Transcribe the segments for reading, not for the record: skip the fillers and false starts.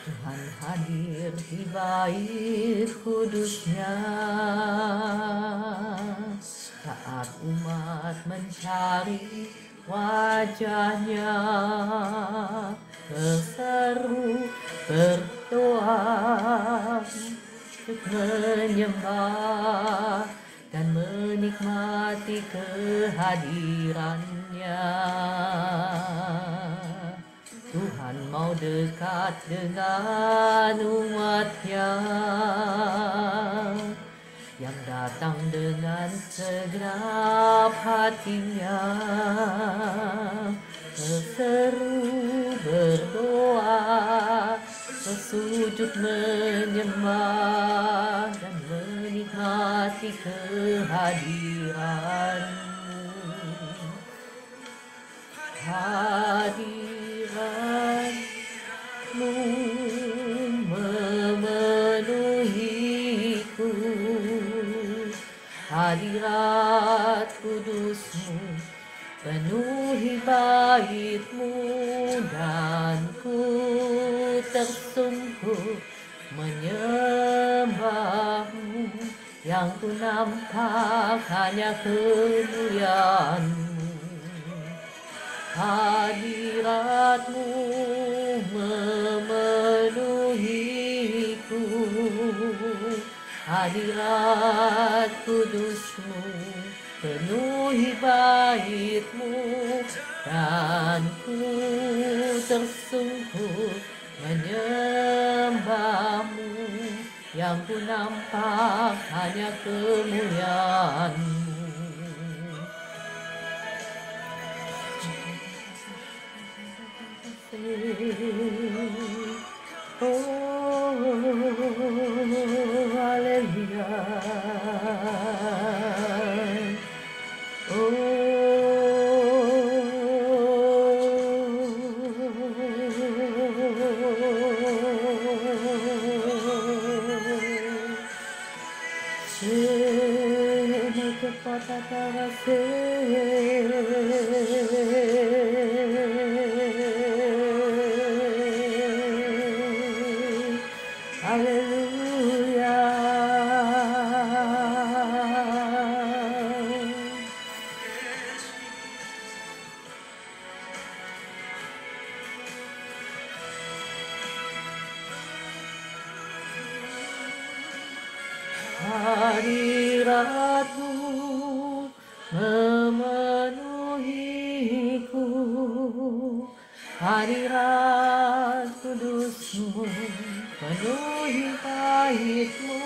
Tuhan hadir di bait kudusnya saat umat mencari wajahnya, berseru berdoa untuk menyembah dan menikmati kehadirannya. Tuhan mau dekat dengan umatnya yang datang dengan segenap hatinya, berseru berdoa, bersujud menyembah dan menikmati kehadiranmu. Hadiratmu memenuhiku, hadirat kudusmu penuhi baitmu, dan ku tersungkur menyembahmu, yang ku nampak hanya kemuliaanmu. Hadiratmu memenuhiku, hadirat kudusmu penuhi baitmu, dan ku tersungkur menyembahmu, yang ku nampak hanya kemuliaanmu. Oh, haleluya. Oh, se me que patata se. Hadiratmu memenuhiku, hadirat kudusmu penuhi baitmu,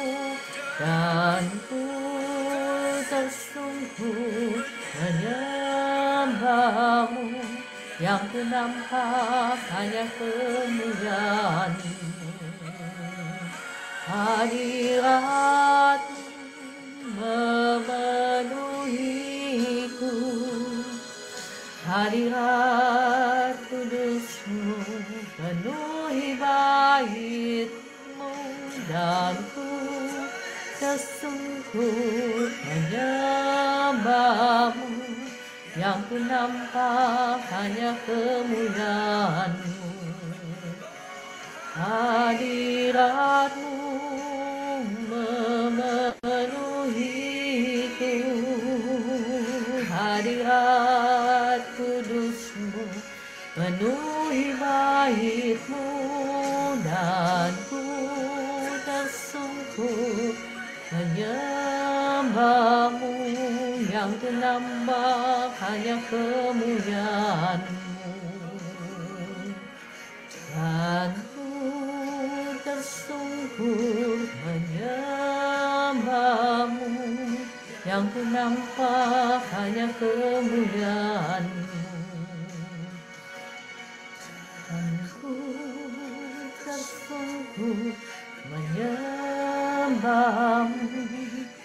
dan ku tersungkur menyembahmu, yang ku nampak hanya kemuliaanmu. Hadiratmu memenuhiku, hadirat kudusmu penuhi baitmu, dan ku tersungkur menyembahmu, yang ku nampak hanya kemuliaanmu. Hadiratmu memenuhiku, hadirat kudusmu penuhi baitmu, dan ku tersungkur menyembahmu, yang ku nampak hanya kemuliaanmu, dan ku tersungkur menyembahmu, yang ku nampak hanya kemuliaanmu, dan ku tersungkur menyembahmu,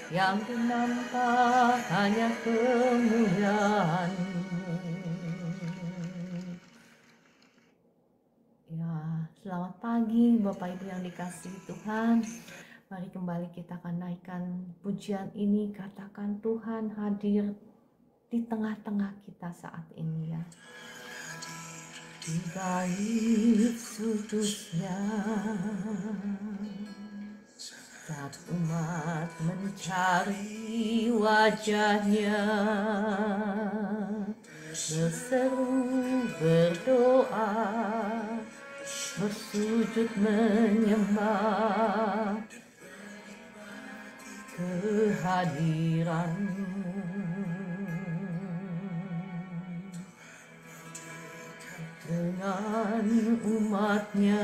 yang ku nampak hanya kemuliaanmu. Ya, selamat pagi Bapak Ibu yang dikasihi Tuhan. Mari kembali kita akan naikkan pujian ini. Katakan Tuhan hadir di tengah-tengah kita saat ini ya. baik sudutnya saat umat mencari wajahnya, berseru, berdoa, bersujud menyembah kehadiran-Mu. Dengan umatnya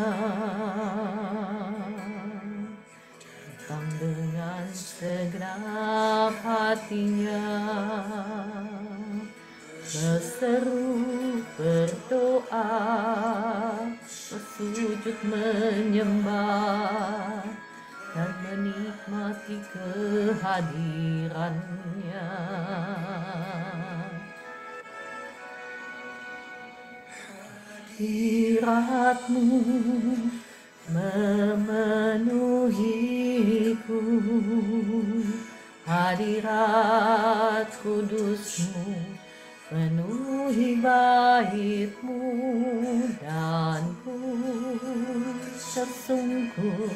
datang dengan segenap hatinya, berseru, berdoa, bersujud menyembah dan menikmati kehadiran-Nya. Hadirat-Mu memenuhiku, hadirat kudus-Mu penuhi bait-Mu, dan ku tersungkur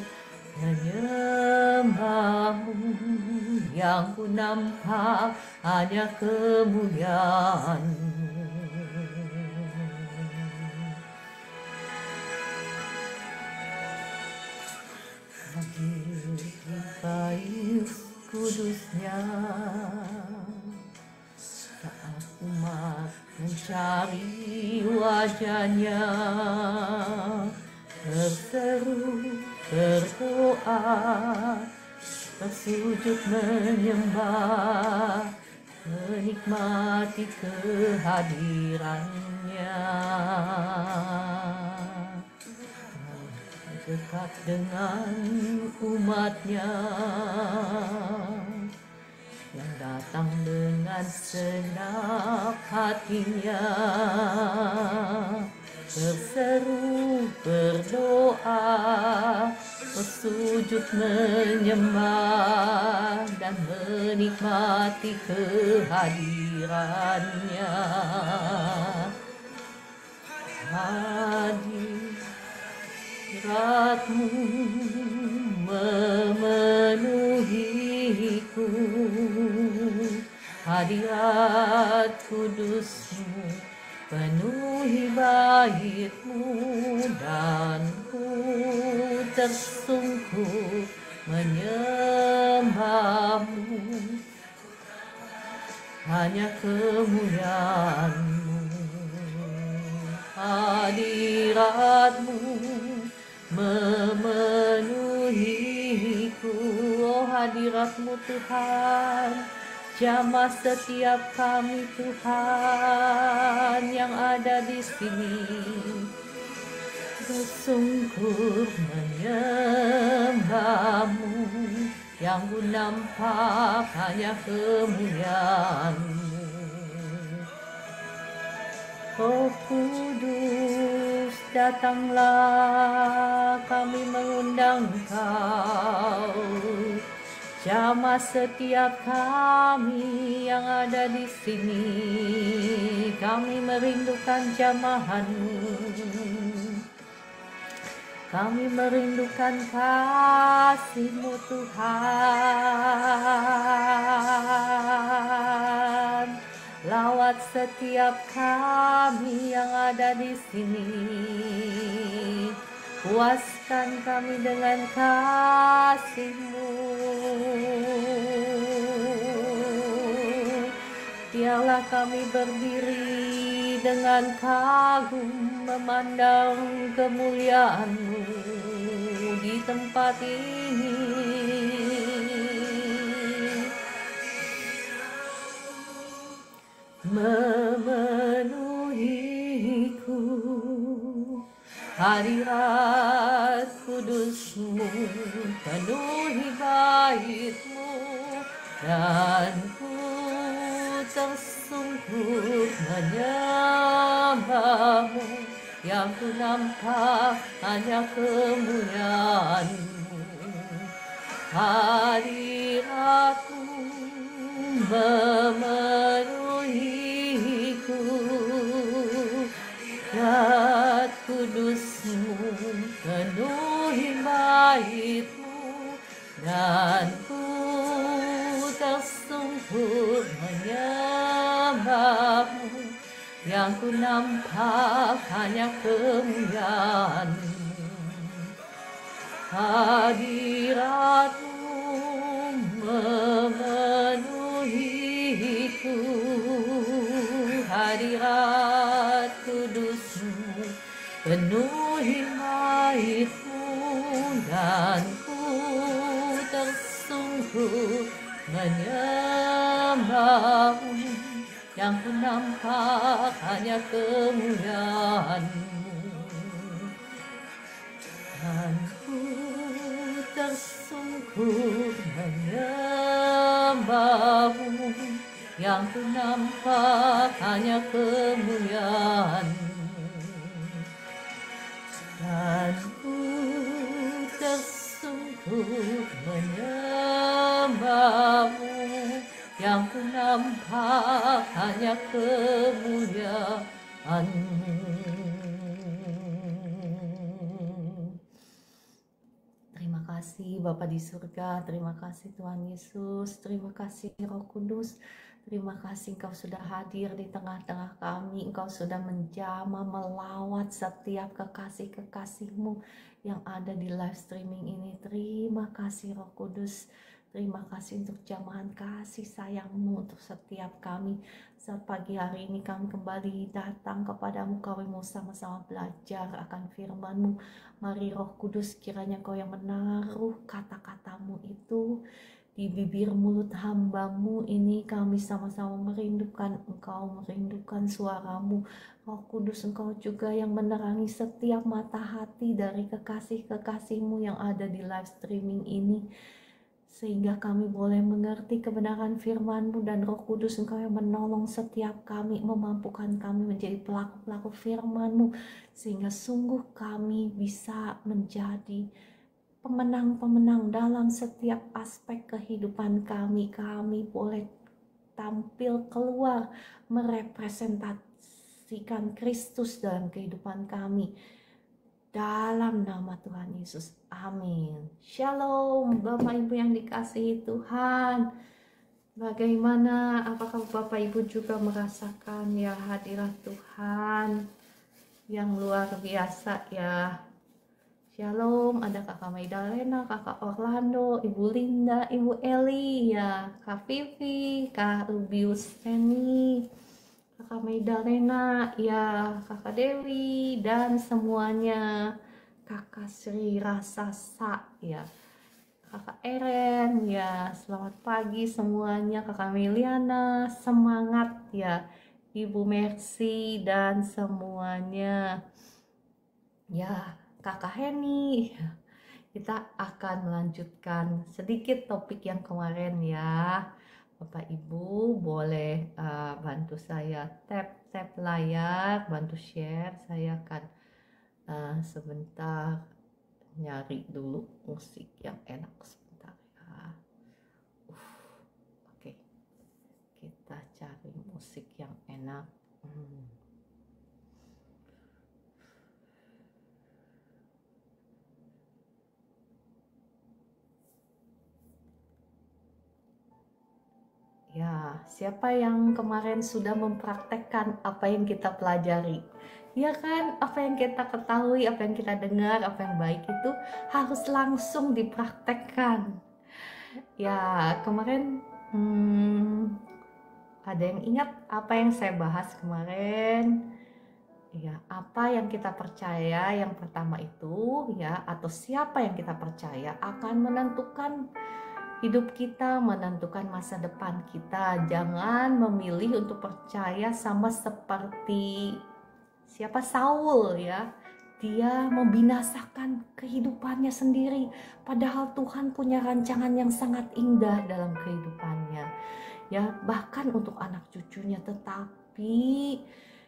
menyembah-Mu. Yang ku nampak hanya kemuliaan-Mu. Hadir di bait kudus-Nya saat umat mencari wajah-Nya, berseru, berdoa, bersujud menyembah, menikmati kehadiran-Nya. Dekat dengan umat-Nya yang datang dengan segenap hatinya, berseru, berdoa, bersujud menyembah dan menikmati kehadiran-Nya. Hadirat-Mu memenuhiku, hadirat kudus-Mu penuhi bait-Mu, dan ku tersungkur menyembah-Mu. Hanya kemuliaan-Mu. Hadirat-Mu memenuhiku, oh hadirat-Mu Tuhan, jamah setiap kami Tuhan yang ada di sini, bersungkur menyembah-Mu. Yang ku nampak hanya kemuliaan-Mu. Oh Kudus, datanglah, kami mengundang Engkau. Jamah setiap kami yang ada di sini, kami merindukan jamahan-Mu. Kami merindukan kasih-Mu Tuhan. Lawat setiap kami yang ada di sini, puaskan kami dengan kasih-Mu. Biarlah kami berdiri dengan kagum memandang kemuliaan-Mu di tempat ini. Memenuhiku, hadirat kudus-Mu penuhi bait-Mu, dan ku tersungkur menyembah-Mu. Yang ku nampak hanya kemuliaan-Mu. Hadirat-Mu memenuhiku, dan kudus-Mu penuhi bait-Mu, dan ku tersungkur menyembah-Mu. Yang ku nampak hanya kemuliaan-Mu, hadirat-Mu memenuhiku, hadirat kudus-Mu penuhi bait-Mu, dan ku tersungkur menyembah-Mu. Yang ku nampak hanya kemuliaan-Mu, dan ku tersungkur menyembah-Mu. Yang ku nampak hanya kemuliaan-Mu, dan ku tersungkur menyembah-Mu. Yang ku nampak hanya kemuliaan-Mu. Terima kasih Bapa di surga, terima kasih Tuhan Yesus, terima kasih Roh Kudus, terima kasih Engkau sudah hadir di tengah-tengah kami, Engkau sudah menjamah melawat setiap kekasih-kekasih-Mu yang ada di live streaming ini. Terima kasih Roh Kudus. Terima kasih untuk jamahan kasih sayang-Mu untuk setiap kami. Saat pagi hari ini kami kembali datang kepadamu, kami mau sama-sama belajar akan firman-Mu. Mari Roh Kudus, kiranya Kau yang menaruh kata-kata-Mu itu di bibir mulut hamba-Mu ini. Kami sama-sama merindukan Engkau, merindukan suara-Mu. Roh Kudus, Engkau juga yang menerangi setiap mata hati dari kekasih-kekasih-Mu yang ada di live streaming ini, sehingga kami boleh mengerti kebenaran firman-Mu. Dan Roh Kudus, Engkau yang menolong setiap kami, memampukan kami menjadi pelaku-pelaku firman-Mu, sehingga sungguh kami bisa menjadi pemenang-pemenang dalam setiap aspek kehidupan kami. Kami boleh tampil keluar merepresentasikan Kristus dalam kehidupan kami. Dalam nama Tuhan Yesus, amin. Shalom Bapak Ibu yang dikasihi Tuhan. Bagaimana, apakah Bapak Ibu juga merasakan ya hadirat Tuhan yang luar biasa ya. Shalom, ada Kakak Maidalena, Kakak Orlando, Ibu Linda, Ibu Eli ya, Kak Vivi, Kak Rubius Seni, Kakak Maidalena, ya Kakak Dewi, dan semuanya, Kakak Sri Rasasa, ya Kakak Eren, ya selamat pagi semuanya, Kakak Meliana, semangat ya, Ibu Mercy, dan semuanya, ya Kakak Heni. Kita akan melanjutkan sedikit topik yang kemarin ya. Bapak Ibu boleh bantu saya tap layar, bantu share. Saya akan sebentar nyari dulu musik yang enak sebentar ya. Oke. Kita cari musik yang enak. Ya, siapa yang kemarin sudah mempraktekkan apa yang kita pelajari? Ya kan, apa yang kita ketahui, apa yang kita dengar, apa yang baik itu harus langsung dipraktekkan. Ya, kemarin ada yang ingat apa yang saya bahas kemarin? Ya, apa yang kita percaya yang pertama itu ya, atau siapa yang kita percaya akan menentukan hidup kita, menentukan masa depan kita. Jangan memilih untuk percaya sama seperti siapa Saul ya. Dia membinasakan kehidupannya sendiri, padahal Tuhan punya rancangan yang sangat indah dalam kehidupannya. Ya, bahkan untuk anak cucunya, tetapi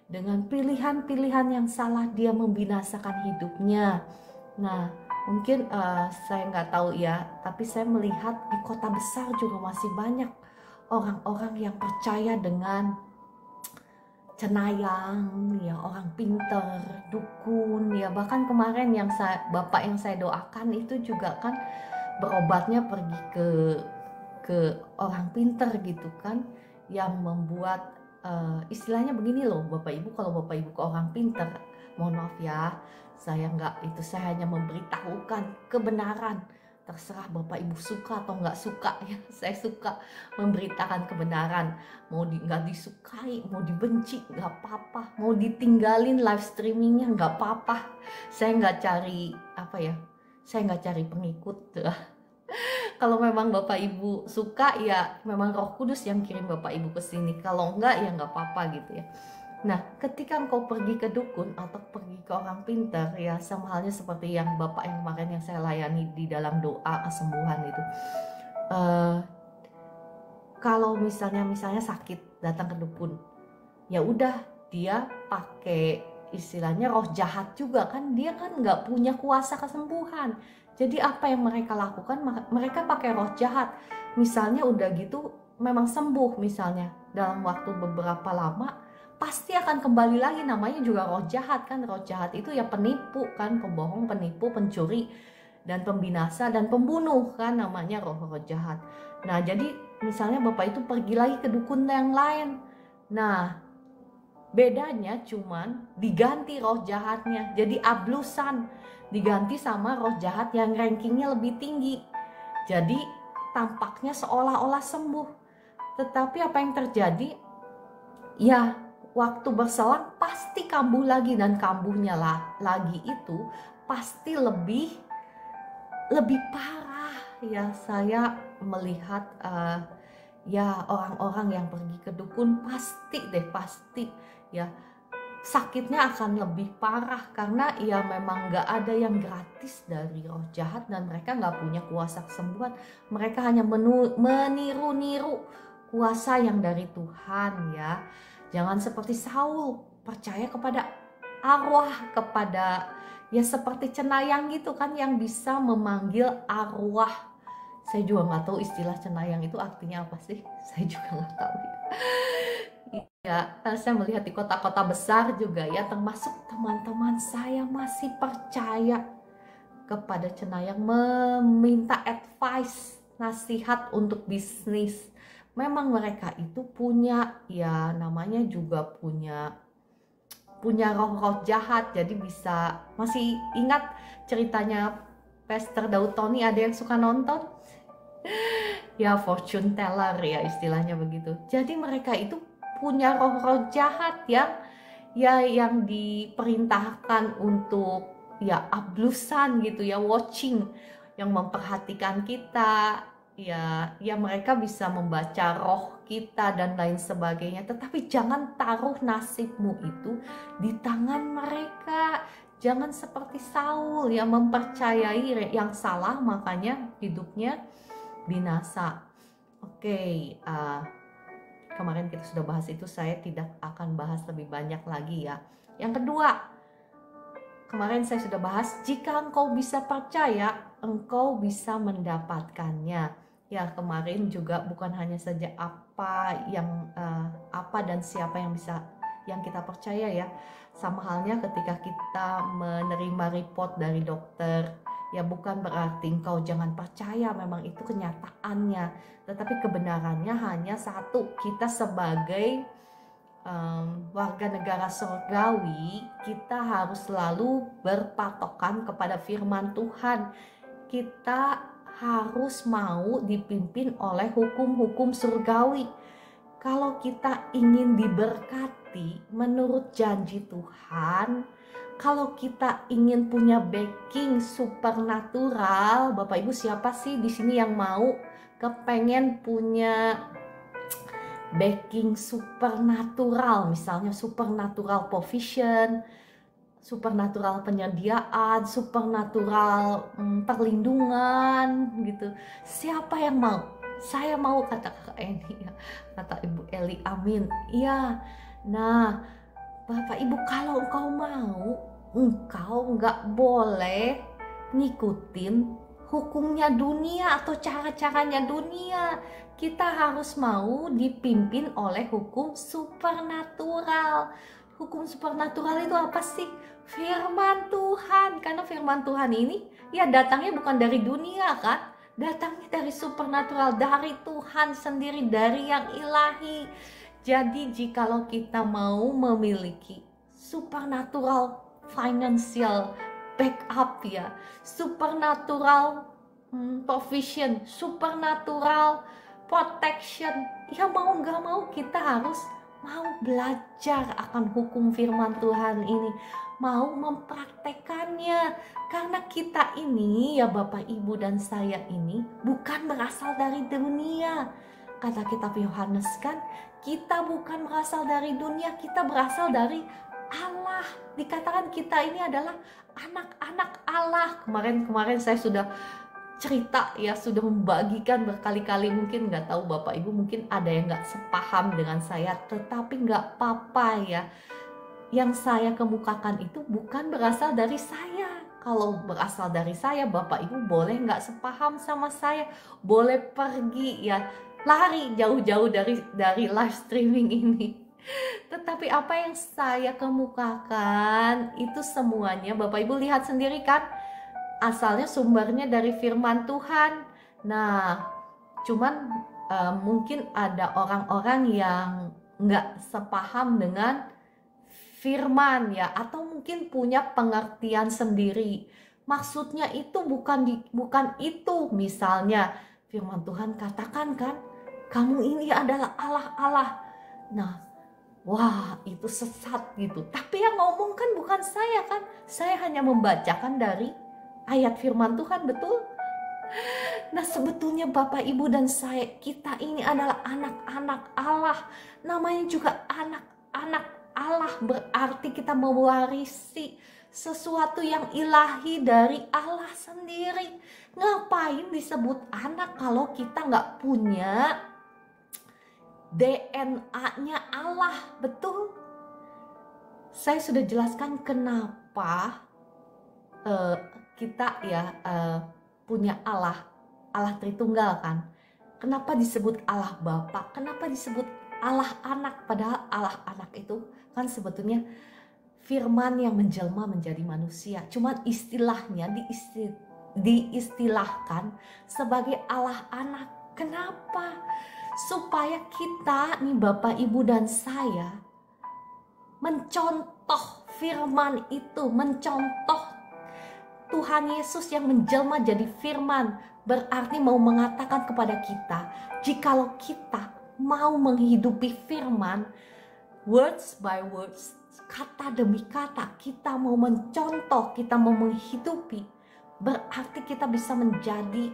dengan pilihan-pilihan yang salah dia membinasakan hidupnya. Nah, mungkin saya nggak tahu ya, tapi saya melihat di kota besar juga masih banyak orang-orang yang percaya dengan cenayang, ya orang pinter, dukun, ya bahkan kemarin bapak yang saya doakan itu juga kan berobatnya pergi ke orang pinter gitu kan, yang membuat istilahnya begini loh Bapak Ibu, kalau Bapak Ibu ke orang pinter, mohon maaf ya, saya hanya memberitahukan kebenaran. Terserah Bapak Ibu suka atau nggak suka ya, saya suka memberitakan kebenaran. Mau nggak disukai, mau dibenci nggak apa-apa, mau ditinggalin live streamingnya nggak apa-apa. Saya nggak cari saya nggak cari pengikut. Kalau memang Bapak Ibu suka ya memang Roh Kudus yang kirim Bapak Ibu ke sini. Kalau enggak ya nggak apa-apa gitu ya. Nah, ketika engkau pergi ke dukun atau pergi ke orang pintar ya, sama halnya seperti yang Bapak yang kemarin yang saya layani di dalam doa kesembuhan itu. Kalau misalnya sakit datang ke dukun, ya udah dia pakai istilahnya roh jahat juga kan, dia kan nggak punya kuasa kesembuhan. Jadi apa yang mereka lakukan, mereka pakai roh jahat. Misalnya udah gitu memang sembuh, misalnya dalam waktu beberapa lama pasti akan kembali lagi, namanya juga roh jahat kan. Roh jahat itu ya penipu kan, pembohong, penipu, pencuri, dan pembinasa, dan pembunuh kan, namanya roh-roh jahat. Nah jadi misalnya Bapak itu pergi lagi ke dukun yang lain, nah bedanya cuman diganti roh jahatnya, jadi ablusan, diganti sama roh jahat yang rankingnya lebih tinggi. Jadi tampaknya seolah-olah sembuh, tetapi apa yang terjadi? Ya waktu berselang pasti kambuh lagi, dan kambuhnya lagi itu pasti lebih parah ya. Saya melihat ya orang-orang yang pergi ke dukun pasti ya sakitnya akan lebih parah, karena ya memang nggak ada yang gratis dari roh jahat, dan mereka nggak punya kuasa kesembuhan. Mereka hanya meniru-niru kuasa yang dari Tuhan ya. Jangan seperti Saul percaya kepada arwah, kepada ya seperti cenayang gitu kan, yang bisa memanggil arwah. Saya juga nggak tahu istilah cenayang itu artinya apa sih, saya juga nggak tahu ya. Saya melihat di kota-kota besar juga ya, termasuk teman-teman saya masih percaya kepada cenayang, meminta advice, nasihat untuk bisnis. Memang mereka itu punya ya, namanya juga punya roh-roh jahat. Jadi bisa, masih ingat ceritanya Pastor Daud Tony, ada yang suka nonton ya, fortune teller ya istilahnya begitu. Jadi mereka itu punya roh-roh jahat yang diperintahkan untuk ya ablusan gitu ya, watching, yang memperhatikan kita ya mereka bisa membaca roh kita dan lain sebagainya. Tetapi jangan taruh nasibmu itu di tangan mereka. Jangan seperti Saul yang mempercayai yang salah, makanya hidupnya binasa. Oke, kemarin kita sudah bahas itu, saya tidak akan bahas lebih banyak lagi ya. Yang kedua, kemarin saya sudah bahas, jika engkau bisa percaya, engkau bisa mendapatkannya. Ya, kemarin juga bukan hanya saja apa dan siapa yang kita percaya ya. Sama halnya ketika kita menerima report dari dokter, ya bukan berarti engkau jangan percaya, memang itu kenyataannya. Tetapi kebenarannya hanya satu, kita sebagai warga negara surgawi, kita harus selalu berpatokan kepada firman Tuhan. Kita harus mau dipimpin oleh hukum-hukum surgawi. Kalau kita ingin diberkati menurut janji Tuhan, kalau kita ingin punya backing supernatural, Bapak Ibu siapa sih di sini yang mau kepengen punya backing supernatural, misalnya supernatural provision, supernatural penyediaan, supernatural perlindungan gitu. Siapa yang mau? Saya mau, kata Kakak Eni ya, kata Ibu Eli, amin. Iya. Nah, Bapak Ibu, kalau engkau mau, engkau nggak boleh ngikutin hukumnya dunia atau cara-caranya dunia. Kita harus mau dipimpin oleh hukum supernatural. Hukum supernatural itu apa sih? Firman Tuhan. Karena firman Tuhan ini ya datangnya bukan dari dunia kan, datangnya dari supernatural, dari Tuhan sendiri, dari yang ilahi. Jadi jikalau kita mau memiliki supernatural financial backup ya, supernatural provision, supernatural protection, ya mau nggak mau kita harus mau belajar akan hukum firman Tuhan ini, mau mempraktekannya. Karena kita ini ya Bapak Ibu dan saya ini bukan berasal dari dunia. Kata kitab Yohanes kan, kita bukan berasal dari dunia, kita berasal dari Allah. Dikatakan kita ini adalah anak-anak Allah. Kemarin saya sudah cerita ya, sudah membagikan berkali-kali. Mungkin nggak tahu Bapak Ibu, mungkin ada yang nggak sepaham dengan saya, tetapi nggak apa-apa ya. Yang saya kemukakan itu bukan berasal dari saya. Kalau berasal dari saya, Bapak Ibu boleh nggak sepaham sama saya, boleh pergi ya, lari jauh-jauh dari live streaming ini. Tetapi apa yang saya kemukakan itu semuanya Bapak Ibu lihat sendiri kan, asalnya sumbernya dari firman Tuhan. Nah, cuman mungkin ada orang-orang yang nggak sepaham dengan firman ya, atau mungkin punya pengertian sendiri. Maksudnya itu bukan itu. Misalnya firman Tuhan katakan kan, kamu ini adalah Allah-Allah. Nah, wah itu sesat gitu. Tapi yang ngomong kan bukan saya kan, saya hanya membacakan dari ayat firman Tuhan, betul? Nah sebetulnya Bapak Ibu dan saya, kita ini adalah anak-anak Allah. Namanya juga anak-anak Allah, berarti kita mewarisi sesuatu yang ilahi dari Allah sendiri. Ngapain disebut anak kalau kita nggak punya DNA-nya Allah, betul? Saya sudah jelaskan kenapa kita ya punya Allah Tritunggal kan. Kenapa disebut Allah Bapa? Kenapa disebut Allah Anak? Padahal Allah Anak itu kan sebetulnya firman yang menjelma menjadi manusia. Cuma istilahnya diistilahkan sebagai Allah Anak. Kenapa? Supaya kita nih Bapak Ibu dan saya mencontoh firman itu, mencontoh Tuhan Yesus yang menjelma jadi firman. Berarti mau mengatakan kepada kita, jikalau kita mau menghidupi firman, words by words, kata demi kata, kita mau mencontoh, kita mau menghidupi, berarti kita bisa menjadi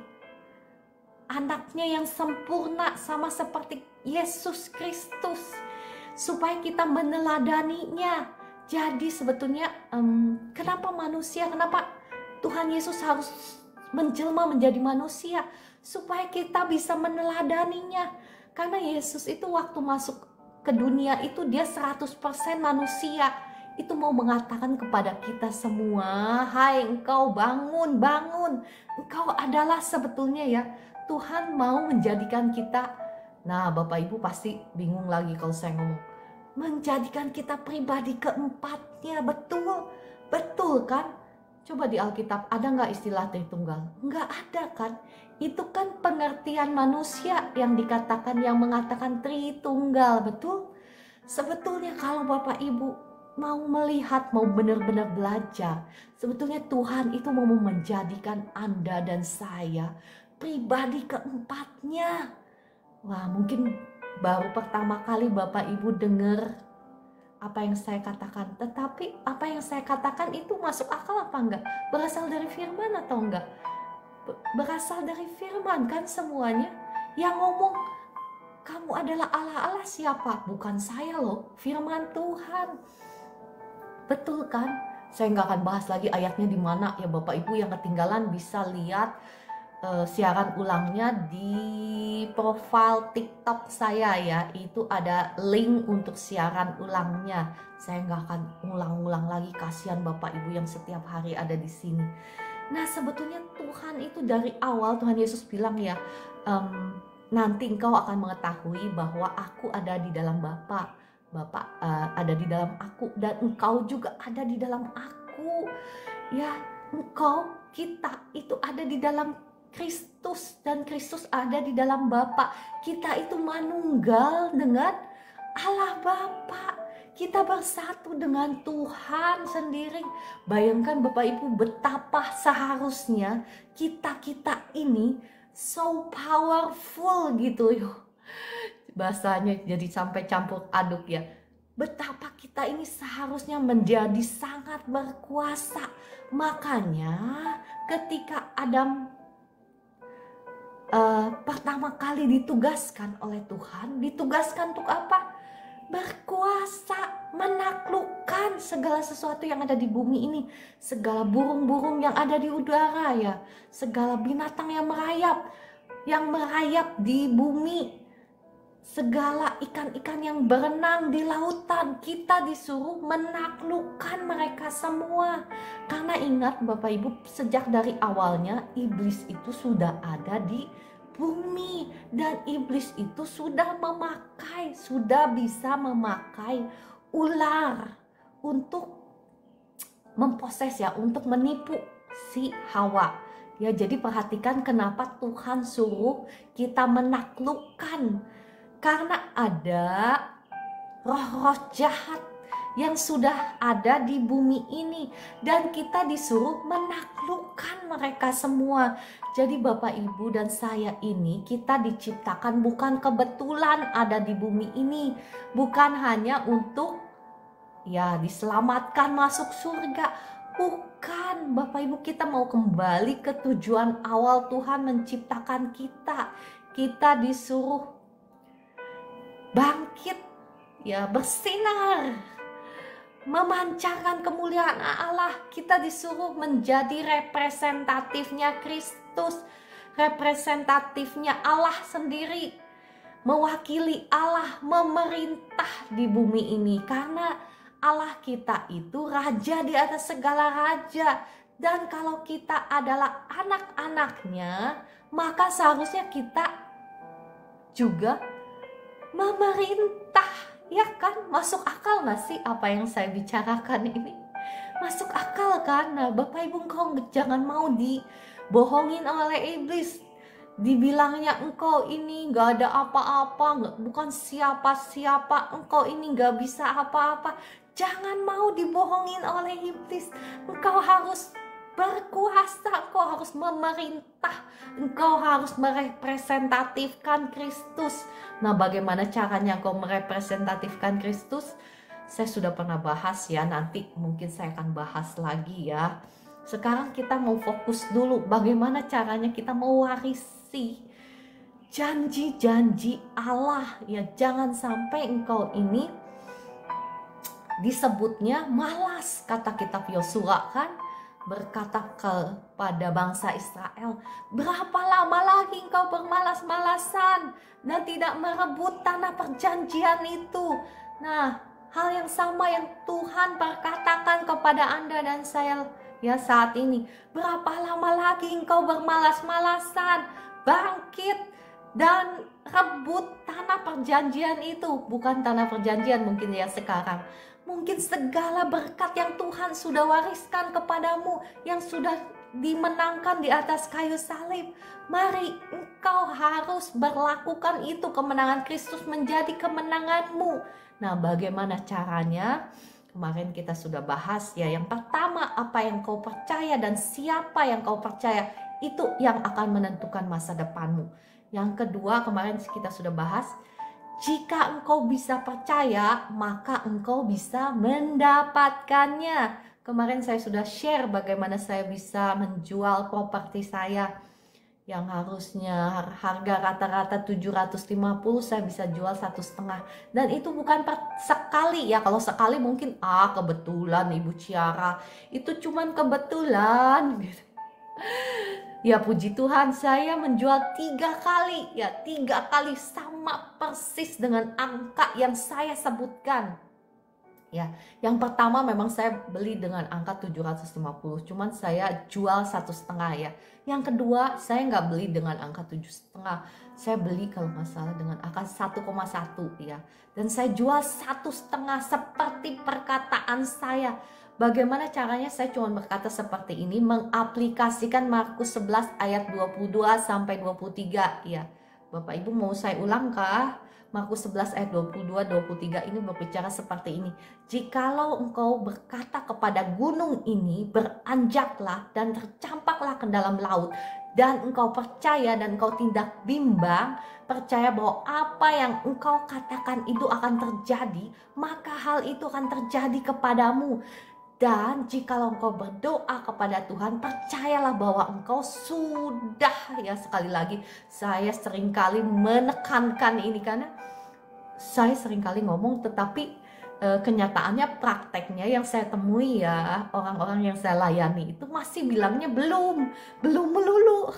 anaknya yang sempurna sama seperti Yesus Kristus, supaya kita meneladaninya. Jadi sebetulnya kenapa Tuhan Yesus harus menjelma menjadi manusia? Supaya kita bisa meneladaninya. Karena Yesus itu waktu masuk ke dunia itu dia 100% manusia. Itu mau mengatakan kepada kita semua, hai engkau bangun, engkau adalah sebetulnya ya, Tuhan mau menjadikan kita. Nah Bapak Ibu pasti bingung lagi kalau saya ngomong menjadikan kita pribadi keempatnya. Betul kan? Coba di Alkitab ada nggak istilah Tritunggal? Nggak ada kan? Itu kan pengertian manusia yang mengatakan Tritunggal, betul? Sebetulnya kalau Bapak Ibu mau melihat, mau benar-benar belajar, sebetulnya Tuhan itu mau menjadikan Anda dan saya pribadi keempatnya. Wah, mungkin baru pertama kali Bapak Ibu dengar apa yang saya katakan. Tetapi apa yang saya katakan itu masuk akal apa enggak? Berasal dari firman atau enggak? Berasal dari firman kan semuanya. Yang ngomong kamu adalah Allah siapa? Bukan saya loh, firman Tuhan. Betul kan? Saya nggak akan bahas lagi ayatnya di mana ya Bapak Ibu yang ketinggalan bisa lihat siaran ulangnya di profil TikTok saya ya. Itu ada link untuk siaran ulangnya. Saya nggak akan ulang-ulang lagi, kasihan Bapak Ibu yang setiap hari ada di sini. Nah, sebetulnya Tuhan itu dari awal, Tuhan Yesus bilang ya, nanti engkau akan mengetahui bahwa aku ada di dalam Bapa, Bapa ada di dalam aku, dan engkau juga ada di dalam aku. Ya, engkau, kita itu ada di dalam Kristus, dan Kristus ada di dalam Bapa. Kita itu manunggal dengan Allah Bapa. Kita bersatu dengan Tuhan sendiri. Bayangkan Bapak Ibu betapa seharusnya kita ini so powerful gitu yuk. Bahasanya jadi sampai campur aduk ya. Betapa kita ini seharusnya menjadi sangat berkuasa. Makanya ketika Adam pertama kali ditugaskan oleh Tuhan, ditugaskan untuk apa? Berkuasa, menaklukkan segala sesuatu yang ada di bumi ini, segala burung-burung yang ada di udara ya, segala binatang yang merayap di bumi, segala ikan-ikan yang berenang di lautan. Kita disuruh menaklukkan mereka semua. Karena ingat Bapak Ibu, sejak dari awalnya iblis itu sudah ada di bumi, dan iblis itu sudah bisa memakai ular untuk memproses ya, untuk menipu si Hawa. Ya, jadi perhatikan kenapa Tuhan suruh kita menaklukkan. Karena ada roh-roh jahat yang sudah ada di bumi ini, dan kita disuruh menaklukkan mereka semua. Jadi Bapak Ibu dan saya ini, kita diciptakan bukan kebetulan ada di bumi ini, bukan hanya untuk ya diselamatkan masuk surga. Bukan Bapak Ibu, kita mau kembali ke tujuan awal Tuhan menciptakan kita. Kita disuruh bangkit ya, bersinar, memancarkan kemuliaan Allah. Kita disuruh menjadi representatifnya Kristus, representatifnya Allah sendiri, mewakili Allah memerintah di bumi ini. Karena Allah kita itu raja di atas segala raja, dan kalau kita adalah anak-anaknya, maka seharusnya kita juga memerintah, ya kan? Masuk akal gak sih apa yang saya bicarakan ini? Masuk akal kan? Nah, Bapak Ibu, engkau jangan mau dibohongin oleh iblis. Dibilangnya engkau ini gak ada apa-apa, bukan siapa-siapa, engkau ini gak bisa apa-apa. Jangan mau dibohongin oleh iblis. Engkau harus berkuasa, engkau harus memerintah, engkau harus merepresentatifkan Kristus. Nah, bagaimana caranya engkau merepresentatifkan Kristus? Saya sudah pernah bahas ya, nanti mungkin saya akan bahas lagi ya. Sekarang kita mau fokus dulu bagaimana caranya kita mewarisi janji-janji Allah ya. Jangan sampai engkau ini disebutnya malas, kata kitab Yosua kan, berkata kepada bangsa Israel, berapa lama lagi engkau bermalas-malasan dan tidak merebut tanah perjanjian itu. Nah, hal yang sama yang Tuhan berkatakan kepada Anda dan saya ya saat ini. Berapa lama lagi engkau bermalas-malasan? Bangkit dan rebut tanah perjanjian itu. Bukan tanah perjanjian mungkin ya sekarang, mungkin segala berkat yang Tuhan sudah wariskan kepadamu, yang sudah dimenangkan di atas kayu salib. Mari engkau harus berlakukan itu, kemenangan Kristus menjadi kemenanganmu. Nah, bagaimana caranya? Kemarin kita sudah bahas ya. Yang pertama, apa yang kau percaya dan siapa yang kau percaya, itu yang akan menentukan masa depanmu. Yang kedua, kemarin kita sudah bahas, jika engkau bisa percaya, maka engkau bisa mendapatkannya. Kemarin saya sudah share bagaimana saya bisa menjual properti saya yang harusnya harga rata-rata 750, saya bisa jual 1,5. Dan itu bukan sekali ya. Kalau sekali mungkin kebetulan Ibu Ciara, itu cuman kebetulan gitu. Ya puji Tuhan, saya menjual 3 kali ya, 3 kali sama persis dengan angka yang saya sebutkan. Ya, yang pertama memang saya beli dengan angka 750, cuman saya jual 1,5 ya. Yang kedua, saya nggak beli dengan angka 7,5, saya beli kalau nggak salah dengan angka 1,1 ya. Dan saya jual 1,5 seperti perkataan saya. Bagaimana caranya saya cuma berkata seperti ini, mengaplikasikan Markus 11 ayat 22 sampai 23 ya. Bapak Ibu mau saya ulang kah? Markus 11 ayat 22-23 ini berbicara seperti ini. Jikalau engkau berkata kepada gunung ini, beranjaklah dan tercampaklah ke dalam laut, dan engkau percaya dan engkau tidak bimbang, percaya bahwa apa yang engkau katakan itu akan terjadi, maka hal itu akan terjadi kepadamu. Dan jikalau engkau berdoa kepada Tuhan, percayalah bahwa engkau sudah, ya sekali lagi saya seringkali menekankan ini karena saya seringkali ngomong, tetapi kenyataannya prakteknya yang saya temui ya, orang-orang yang saya layani itu masih bilangnya belum melulu.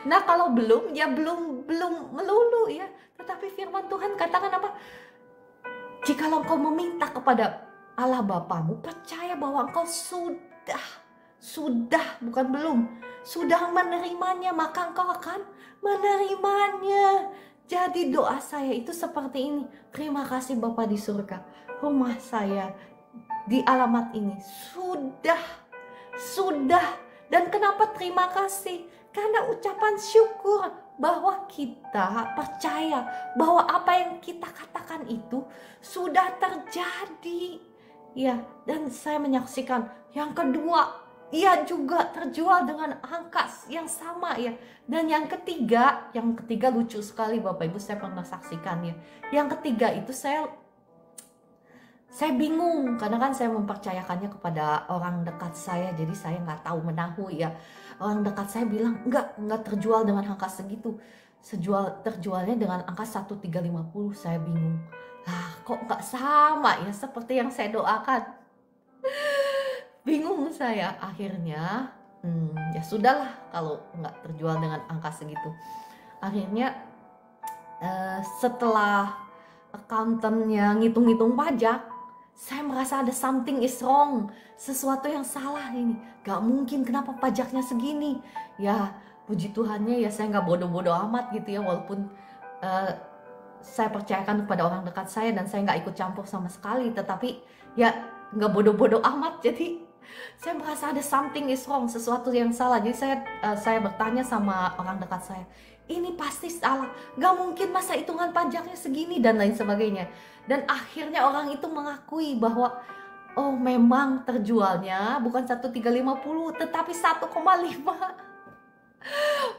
Nah kalau belum ya belum melulu ya, tetapi firman Tuhan katakan apa? Jikalau engkau meminta kepada Allah Bapamu, percaya bahwa engkau sudah bukan belum, sudah menerimanya, maka engkau akan menerimanya. Jadi doa saya itu seperti ini. Terima kasih Bapa di surga, rumah saya di alamat ini sudah. Dan kenapa terima kasih? Karena ucapan syukur bahwa kita percaya bahwa apa yang kita katakan itu sudah terjadi. Ya, dan saya menyaksikan yang kedua, ia juga terjual dengan angka yang sama ya. Dan yang ketiga lucu sekali Bapak Ibu, saya pernah saksikan ya. Yang ketiga itu saya bingung karena kan saya mempercayakannya kepada orang dekat saya, jadi saya nggak tahu menahu ya. Orang dekat saya bilang nggak terjual dengan angka segitu, terjualnya dengan angka 1,350. Saya bingung, lah kok nggak sama ya seperti yang saya doakan. Bingung saya akhirnya. Ya sudahlah kalau nggak terjual dengan angka segitu. Akhirnya setelah akuntannya ngitung-ngitung pajak, saya merasa ada something is wrong, sesuatu yang salah ini. Gak mungkin, kenapa pajaknya segini? Ya puji Tuhannya ya saya nggak bodoh-bodoh amat gitu ya, walaupun saya percayakan kepada orang dekat saya dan saya nggak ikut campur sama sekali, tetapi ya nggak bodoh-bodoh amat. Jadi saya merasa ada something is wrong, sesuatu yang salah. Jadi saya bertanya sama orang dekat saya, ini pasti salah, gak mungkin masa hitungan pajaknya segini dan lain sebagainya. Dan akhirnya orang itu mengakui bahwa oh memang terjualnya bukan 1,350 tetapi 1,5.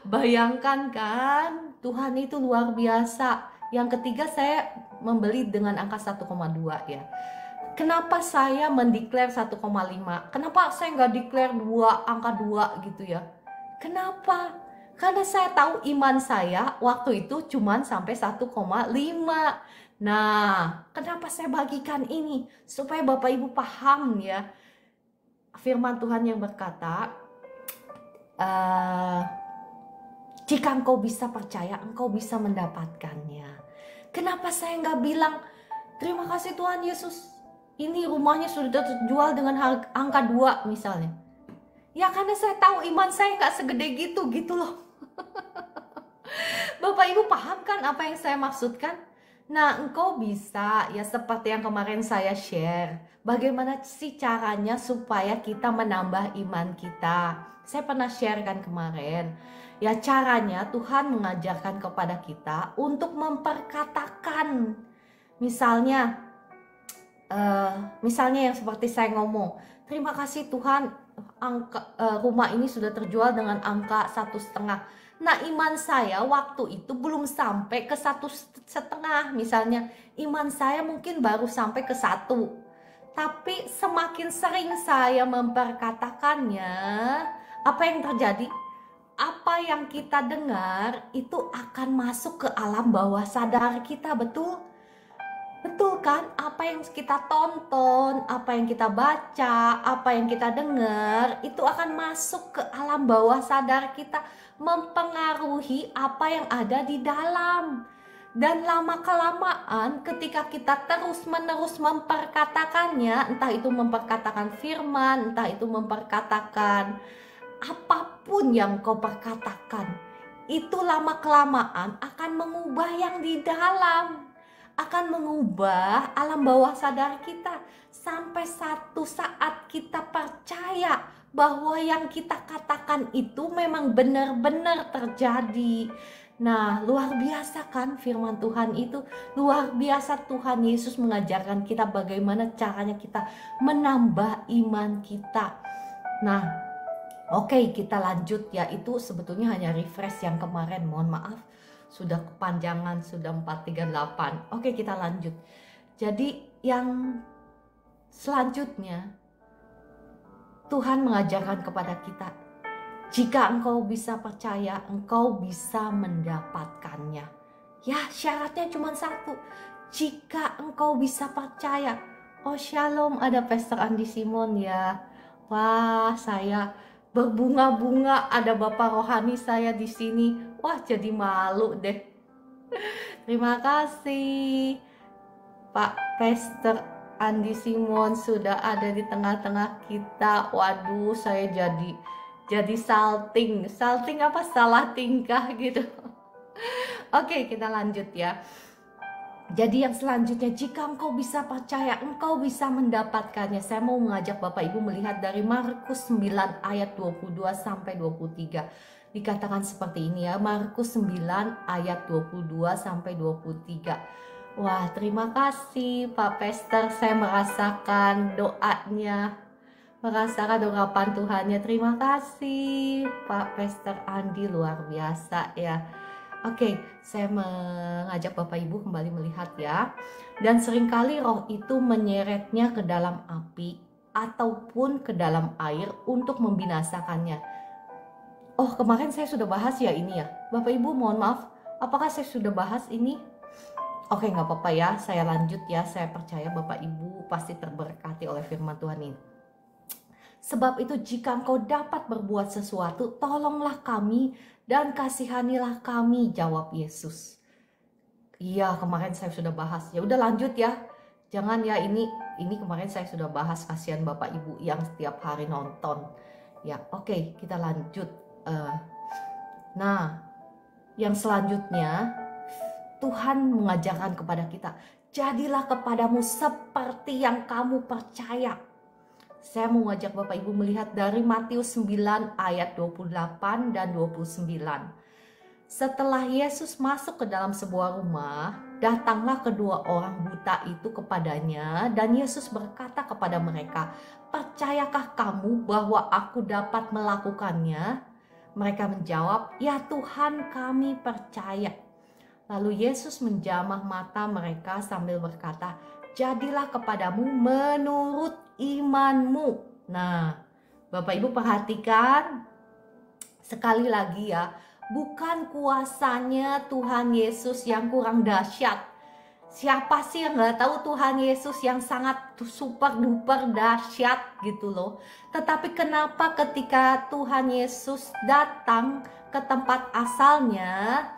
Bayangkan kan, Tuhan itu luar biasa. Yang ketiga saya membeli dengan angka 1,2 ya. Kenapa saya mendeklar 1,5? Kenapa saya nggak declare angka 2 gitu ya? Kenapa? Karena saya tahu iman saya waktu itu cuma sampai 1,5. Nah, kenapa saya bagikan ini? Supaya Bapak Ibu paham ya. Firman Tuhan yang berkata, jika engkau bisa percaya, engkau bisa mendapatkannya. Kenapa saya nggak bilang, terima kasih Tuhan Yesus, ini rumahnya sudah terjual dengan angka 2 misalnya. Ya karena saya tahu iman saya nggak segede gitu loh. Bapak Ibu paham kan apa yang saya maksudkan? Nah, engkau bisa ya seperti yang kemarin saya share. Bagaimana sih caranya supaya kita menambah iman kita? Saya pernah share kan kemarin. Ya caranya Tuhan mengajarkan kepada kita untuk memperkatakan. Misalnya yang seperti saya ngomong, terima kasih Tuhan, rumah ini sudah terjual dengan angka 1,5. Nah iman saya waktu itu belum sampai ke 1,5 misalnya. Iman saya mungkin baru sampai ke 1. Tapi semakin sering saya memperkatakannya, apa yang terjadi? Apa yang kita dengar itu akan masuk ke alam bawah sadar kita, betul? Betul kan? Apa yang kita tonton, apa yang kita baca, apa yang kita dengar, itu akan masuk ke alam bawah sadar kita, mempengaruhi apa yang ada di dalam. Dan lama-kelamaan ketika kita terus-menerus memperkatakannya, entah itu memperkatakan firman, entah itu memperkatakan apapun yang kau perkatakan, itu lama-kelamaan akan mengubah yang di dalam, akan mengubah alam bawah sadar kita, sampai satu saat kita percaya bahwa yang kita katakan itu memang benar-benar terjadi. Nah, luar biasa kan firman Tuhan itu. Luar biasa Tuhan Yesus mengajarkan kita bagaimana caranya kita menambah iman kita. Nah, oke, kita lanjut ya. Itu sebetulnya hanya refresh yang kemarin. Mohon maaf, sudah kepanjangan, sudah 438. Oke, kita lanjut. Jadi yang selanjutnya, Tuhan mengajarkan kepada kita, jika engkau bisa percaya, engkau bisa mendapatkannya. Ya, syaratnya cuma satu. Jika engkau bisa percaya. Oh, shalom, ada Pastor Andi Simon ya. Wah, saya berbunga-bunga, ada Bapak rohani saya di sini. Wah, jadi malu deh. Terima kasih Pak Pastor Andi Simon sudah ada di tengah-tengah kita. Waduh, saya jadi salting apa, salah tingkah gitu. Oke, kita lanjut ya. Jadi yang selanjutnya, jika engkau bisa percaya, engkau bisa mendapatkannya. Saya mau mengajak Bapak Ibu melihat dari Markus 9 ayat 22 sampai 23. Dikatakan seperti ini ya, Markus 9 ayat 22 sampai 23. Wah, terima kasih Pak Pastor, saya merasakan doanya, merasakan urapan Tuhannya. Terima kasih Pak Pastor Andi, luar biasa ya. Oke, saya mengajak Bapak Ibu kembali melihat ya. Dan seringkali roh itu menyeretnya ke dalam api ataupun ke dalam air untuk membinasakannya. Oh, kemarin saya sudah bahas ya ini ya. Bapak Ibu mohon maaf, apakah saya sudah bahas ini? Oke, nggak apa-apa ya, saya lanjut ya. Saya percaya Bapak Ibu pasti terberkati oleh firman Tuhan ini. Sebab itu jika engkau dapat berbuat sesuatu, tolonglah kami dan kasihanilah kami, jawab Yesus. Iya, kemarin saya sudah bahas. Ya udah lanjut ya. Jangan ya, ini kemarin saya sudah bahas, kasihan Bapak Ibu yang setiap hari nonton. Ya, oke, kita lanjut. Nah, yang selanjutnya Tuhan mengajarkan kepada kita, jadilah kepadamu seperti yang kamu percaya. Saya mau ngajak Bapak Ibu melihat dari Matius 9 ayat 28 dan 29. Setelah Yesus masuk ke dalam sebuah rumah, datanglah kedua orang buta itu kepadanya dan Yesus berkata kepada mereka, percayakah kamu bahwa aku dapat melakukannya? Mereka menjawab, ya Tuhan, kami percaya. Lalu Yesus menjamah mata mereka sambil berkata, jadilah kepadamu menurut imanmu. Nah, Bapak Ibu perhatikan sekali lagi ya, bukan kuasanya Tuhan Yesus yang kurang dahsyat. Siapa sih yang gak tahu Tuhan Yesus yang sangat super duper dahsyat gitu loh. Tetapi kenapa ketika Tuhan Yesus datang ke tempat asalnya,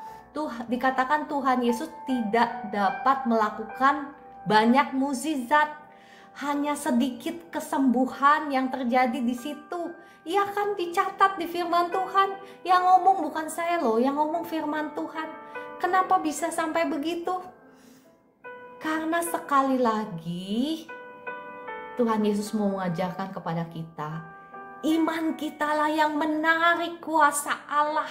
dikatakan Tuhan Yesus tidak dapat melakukan banyak mukjizat, hanya sedikit kesembuhan yang terjadi di situ. Ya kan dicatat di firman Tuhan. Yang ngomong bukan saya loh, yang ngomong firman Tuhan. Kenapa bisa sampai begitu? Karena sekali lagi Tuhan Yesus mau mengajarkan kepada kita, iman kita lah yang menarik kuasa Allah.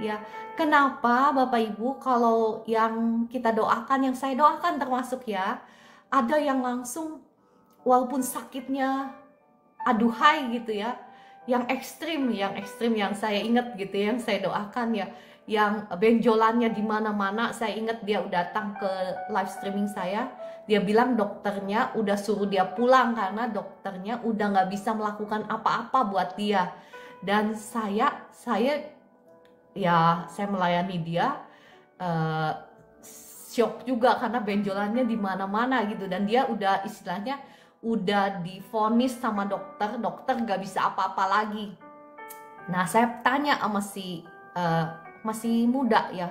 Ya, kenapa Bapak Ibu kalau yang kita doakan, yang saya doakan termasuk ya, ada yang langsung walaupun sakitnya aduhai gitu ya, yang ekstrim yang saya ingat gitu, yang saya doakan ya, yang benjolannya di mana-mana. Saya ingat dia udah datang ke live streaming saya, dia bilang dokternya udah suruh dia pulang karena dokternya udah nggak bisa melakukan apa-apa buat dia. Dan saya melayani dia, shock juga karena benjolannya di mana-mana gitu, dan dia udah istilahnya udah divonis sama dokter gak bisa apa-apa lagi. Nah, saya tanya sama masih muda ya,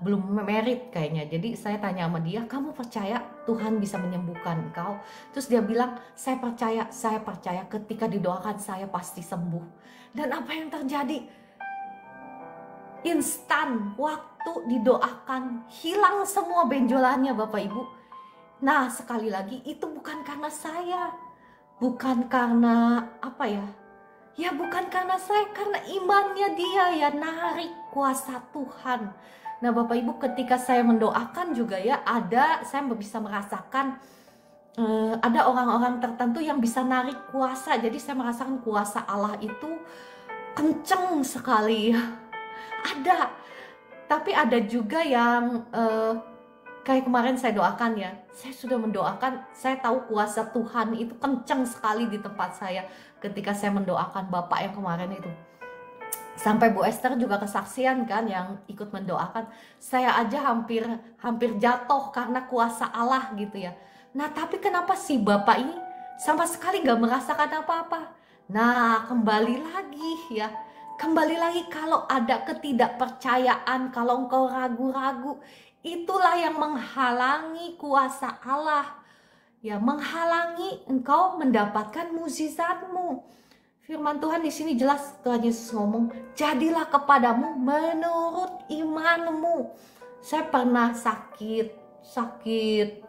belum married kayaknya. Jadi saya tanya sama dia, kamu percaya Tuhan bisa menyembuhkan engkau? Terus dia bilang, saya percaya ketika didoakan saya pasti sembuh. Dan apa yang terjadi? Instan, waktu didoakan hilang semua benjolannya Bapak Ibu. Nah sekali lagi itu bukan karena saya, bukan karena apa ya, ya bukan karena saya, karena imannya dia ya narik kuasa Tuhan. Nah Bapak Ibu, ketika saya mendoakan juga ya, saya bisa merasakan ada orang-orang tertentu yang bisa narik kuasa. Jadi saya merasakan kuasa Allah itu kenceng sekali ya. Ada, tapi ada juga yang kayak kemarin saya doakan ya, saya sudah mendoakan, saya tahu kuasa Tuhan itu kenceng sekali di tempat saya ketika saya mendoakan Bapak yang kemarin itu. Sampai Bu Esther juga kesaksian kan yang ikut mendoakan. Saya aja hampir jatuh karena kuasa Allah gitu ya. Nah tapi kenapa si Bapak ini sama sekali gak merasakan apa-apa? Nah kembali lagi ya, kembali lagi kalau ada ketidakpercayaan, kalau engkau ragu-ragu, itulah yang menghalangi kuasa Allah. Ya menghalangi engkau mendapatkan mukjizatmu. Firman Tuhan di sini jelas, Tuhan Yesus ngomong, jadilah kepadamu menurut imanmu. Saya pernah sakit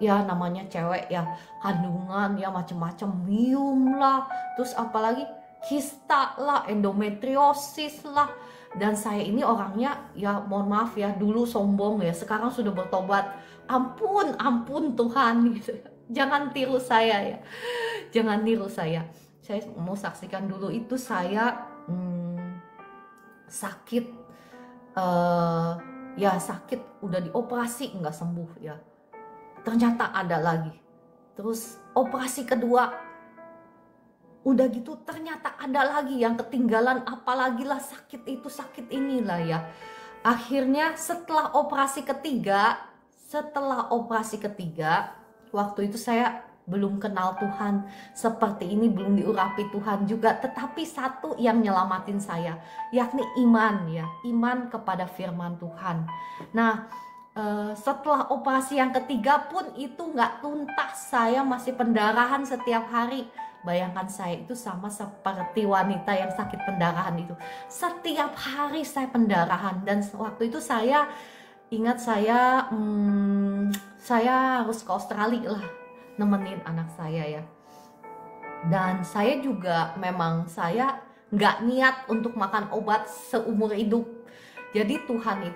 ya, namanya cewek ya, kandungan ya, macam-macam, bium lah, terus apalagi kista lah, endometriosis lah. Dan saya ini orangnya ya mohon maaf ya, dulu sombong ya, sekarang sudah bertobat. Ampun Tuhan gitu. Jangan tiru saya ya, jangan tiru saya. Saya mau saksikan dulu itu saya sakit, ya sakit, udah dioperasi nggak sembuh ya, ternyata ada lagi. Terus operasi kedua, udah gitu ternyata ada lagi yang ketinggalan, apalagi lah sakit itu sakit inilah ya. Akhirnya setelah operasi ketiga, waktu itu saya belum kenal Tuhan seperti ini, belum diurapi Tuhan juga, tetapi satu yang nyelamatin saya, yakni iman ya, iman kepada firman Tuhan. Nah setelah operasi yang ketiga pun itu nggak tuntas, saya masih pendarahan setiap hari. Bayangkan saya itu sama seperti wanita yang sakit pendarahan itu, setiap hari saya pendarahan. Dan waktu itu saya ingat saya harus ke Australia lah, nemenin anak saya ya. Dan saya juga memang saya nggak niat untuk makan obat seumur hidup. Jadi Tuhan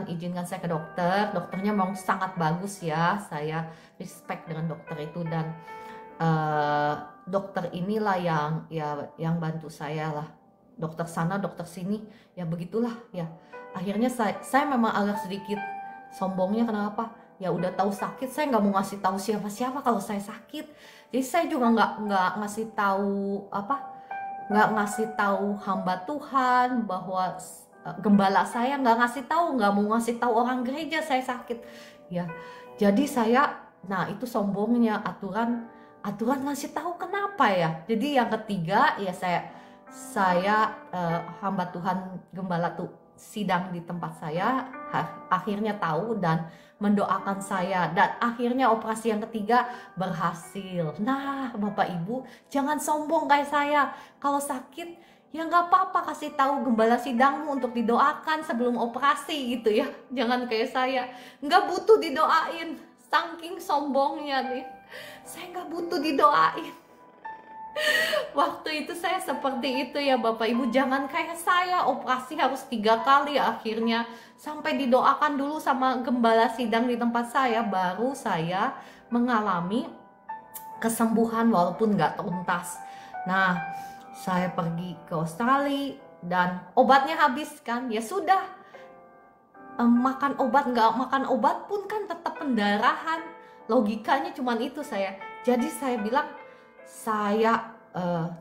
izinkan saya ke dokter. Dokternya memang sangat bagus ya, saya respect dengan dokter itu. Dan dokter inilah yang bantu saya lah, dokter sana dokter sini ya, begitulah ya. Akhirnya saya memang agak sedikit sombongnya. Kenapa? Ya udah tahu sakit, saya nggak mau ngasih tahu siapa-siapa kalau saya sakit. Jadi saya juga nggak ngasih tahu hamba Tuhan bahwa gembala saya, nggak mau ngasih tahu orang gereja saya sakit. Ya, jadi nah itu sombongnya, aturan ngasih tahu kenapa ya. Jadi yang ketiga ya saya hamba Tuhan, gembala tuh sidang di tempat saya, akhirnya tahu dan mendoakan saya, dan akhirnya operasi yang ketiga berhasil. Nah Bapak Ibu, jangan sombong kayak saya. Kalau sakit ya nggak apa-apa, kasih tahu gembala sidangmu untuk didoakan sebelum operasi gitu ya. Jangan kayak saya, nggak butuh didoain, saking sombongnya nih, saya nggak butuh didoain. Waktu itu saya seperti itu ya Bapak Ibu. Jangan kayak saya, operasi harus 3 kali akhirnya. Sampai didoakan dulu sama gembala sidang di tempat saya, baru saya mengalami kesembuhan walaupun nggak tuntas. Nah saya pergi ke Australia dan obatnya habis kan. Ya sudah, makan obat nggak makan obat pun kan tetap pendarahan. Logikanya cuman itu saya. Jadi saya bilang,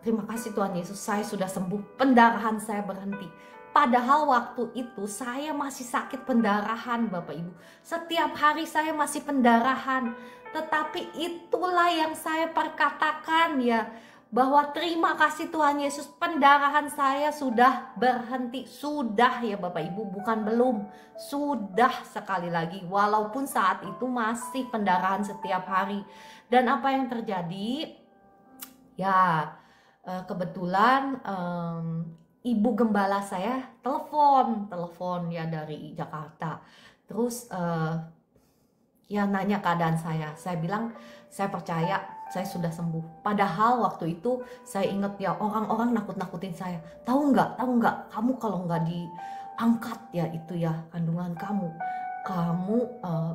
terima kasih Tuhan Yesus, saya sudah sembuh, pendarahan saya berhenti. Padahal waktu itu saya masih sakit pendarahan Bapak Ibu. Setiap hari saya masih pendarahan. Tetapi itulah yang saya perkatakan ya, bahwa terima kasih Tuhan Yesus, pendarahan saya sudah berhenti. Sudah ya Bapak Ibu, bukan belum, sudah sekali lagi. Walaupun saat itu masih pendarahan setiap hari. Dan apa yang terjadi? Ya kebetulan ibu gembala saya telepon ya dari Jakarta. Terus ya nanya keadaan saya. Saya bilang saya percaya saya sudah sembuh. Padahal waktu itu saya ingat ya orang-orang nakut-nakutin saya. Tahu nggak, kamu kalau nggak diangkat ya itu ya kandungan kamu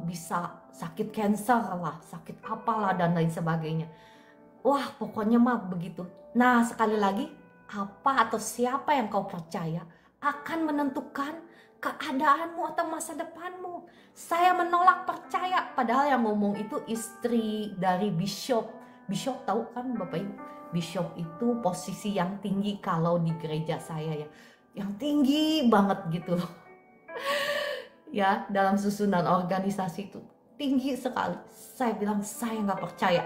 bisa sakit cancer lah, sakit apalah dan lain sebagainya. Wah pokoknya mah begitu. Nah sekali lagi, apa atau siapa yang kau percaya akan menentukan keadaanmu atau masa depanmu. Saya menolak percaya, padahal yang ngomong itu istri dari bishop. Bishop tahu kan Bapak Ibu? Bishop itu posisi yang tinggi kalau di gereja saya ya. Yang tinggi banget gitu loh. Ya dalam susunan organisasi itu tinggi sekali. Saya bilang saya nggak percaya.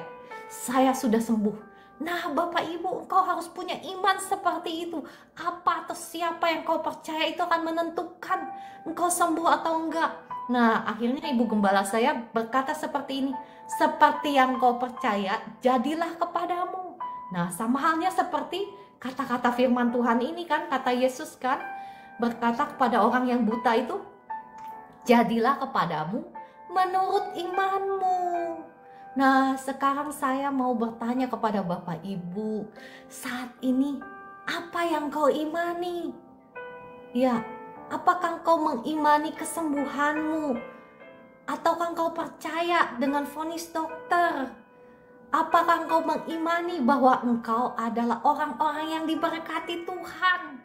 Saya sudah sembuh. Nah Bapak Ibu, engkau harus punya iman seperti itu. Apa atau siapa yang kau percaya itu akan menentukan engkau sembuh atau enggak. Nah akhirnya ibu gembala saya berkata seperti ini. Seperti yang kau percaya, jadilah kepadamu. Nah sama halnya seperti kata-kata firman Tuhan ini kan, kata Yesus kan, berkata kepada orang yang buta itu, jadilah kepadamu menurut imanmu. Nah sekarang saya mau bertanya kepada Bapak Ibu, saat ini apa yang kau imani? Ya, apakah kau mengimani kesembuhanmu? Ataukah kau percaya dengan vonis dokter? Apakah engkau mengimani bahwa engkau adalah orang-orang yang diberkati Tuhan?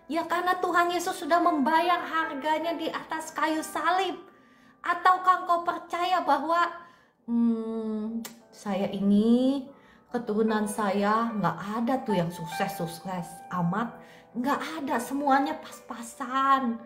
Ya karena Tuhan Yesus sudah membayar harganya di atas kayu salib. Ataukah engkau percaya bahwa saya ini keturunan saya nggak ada tuh yang sukses amat, nggak ada, semuanya pas-pasan.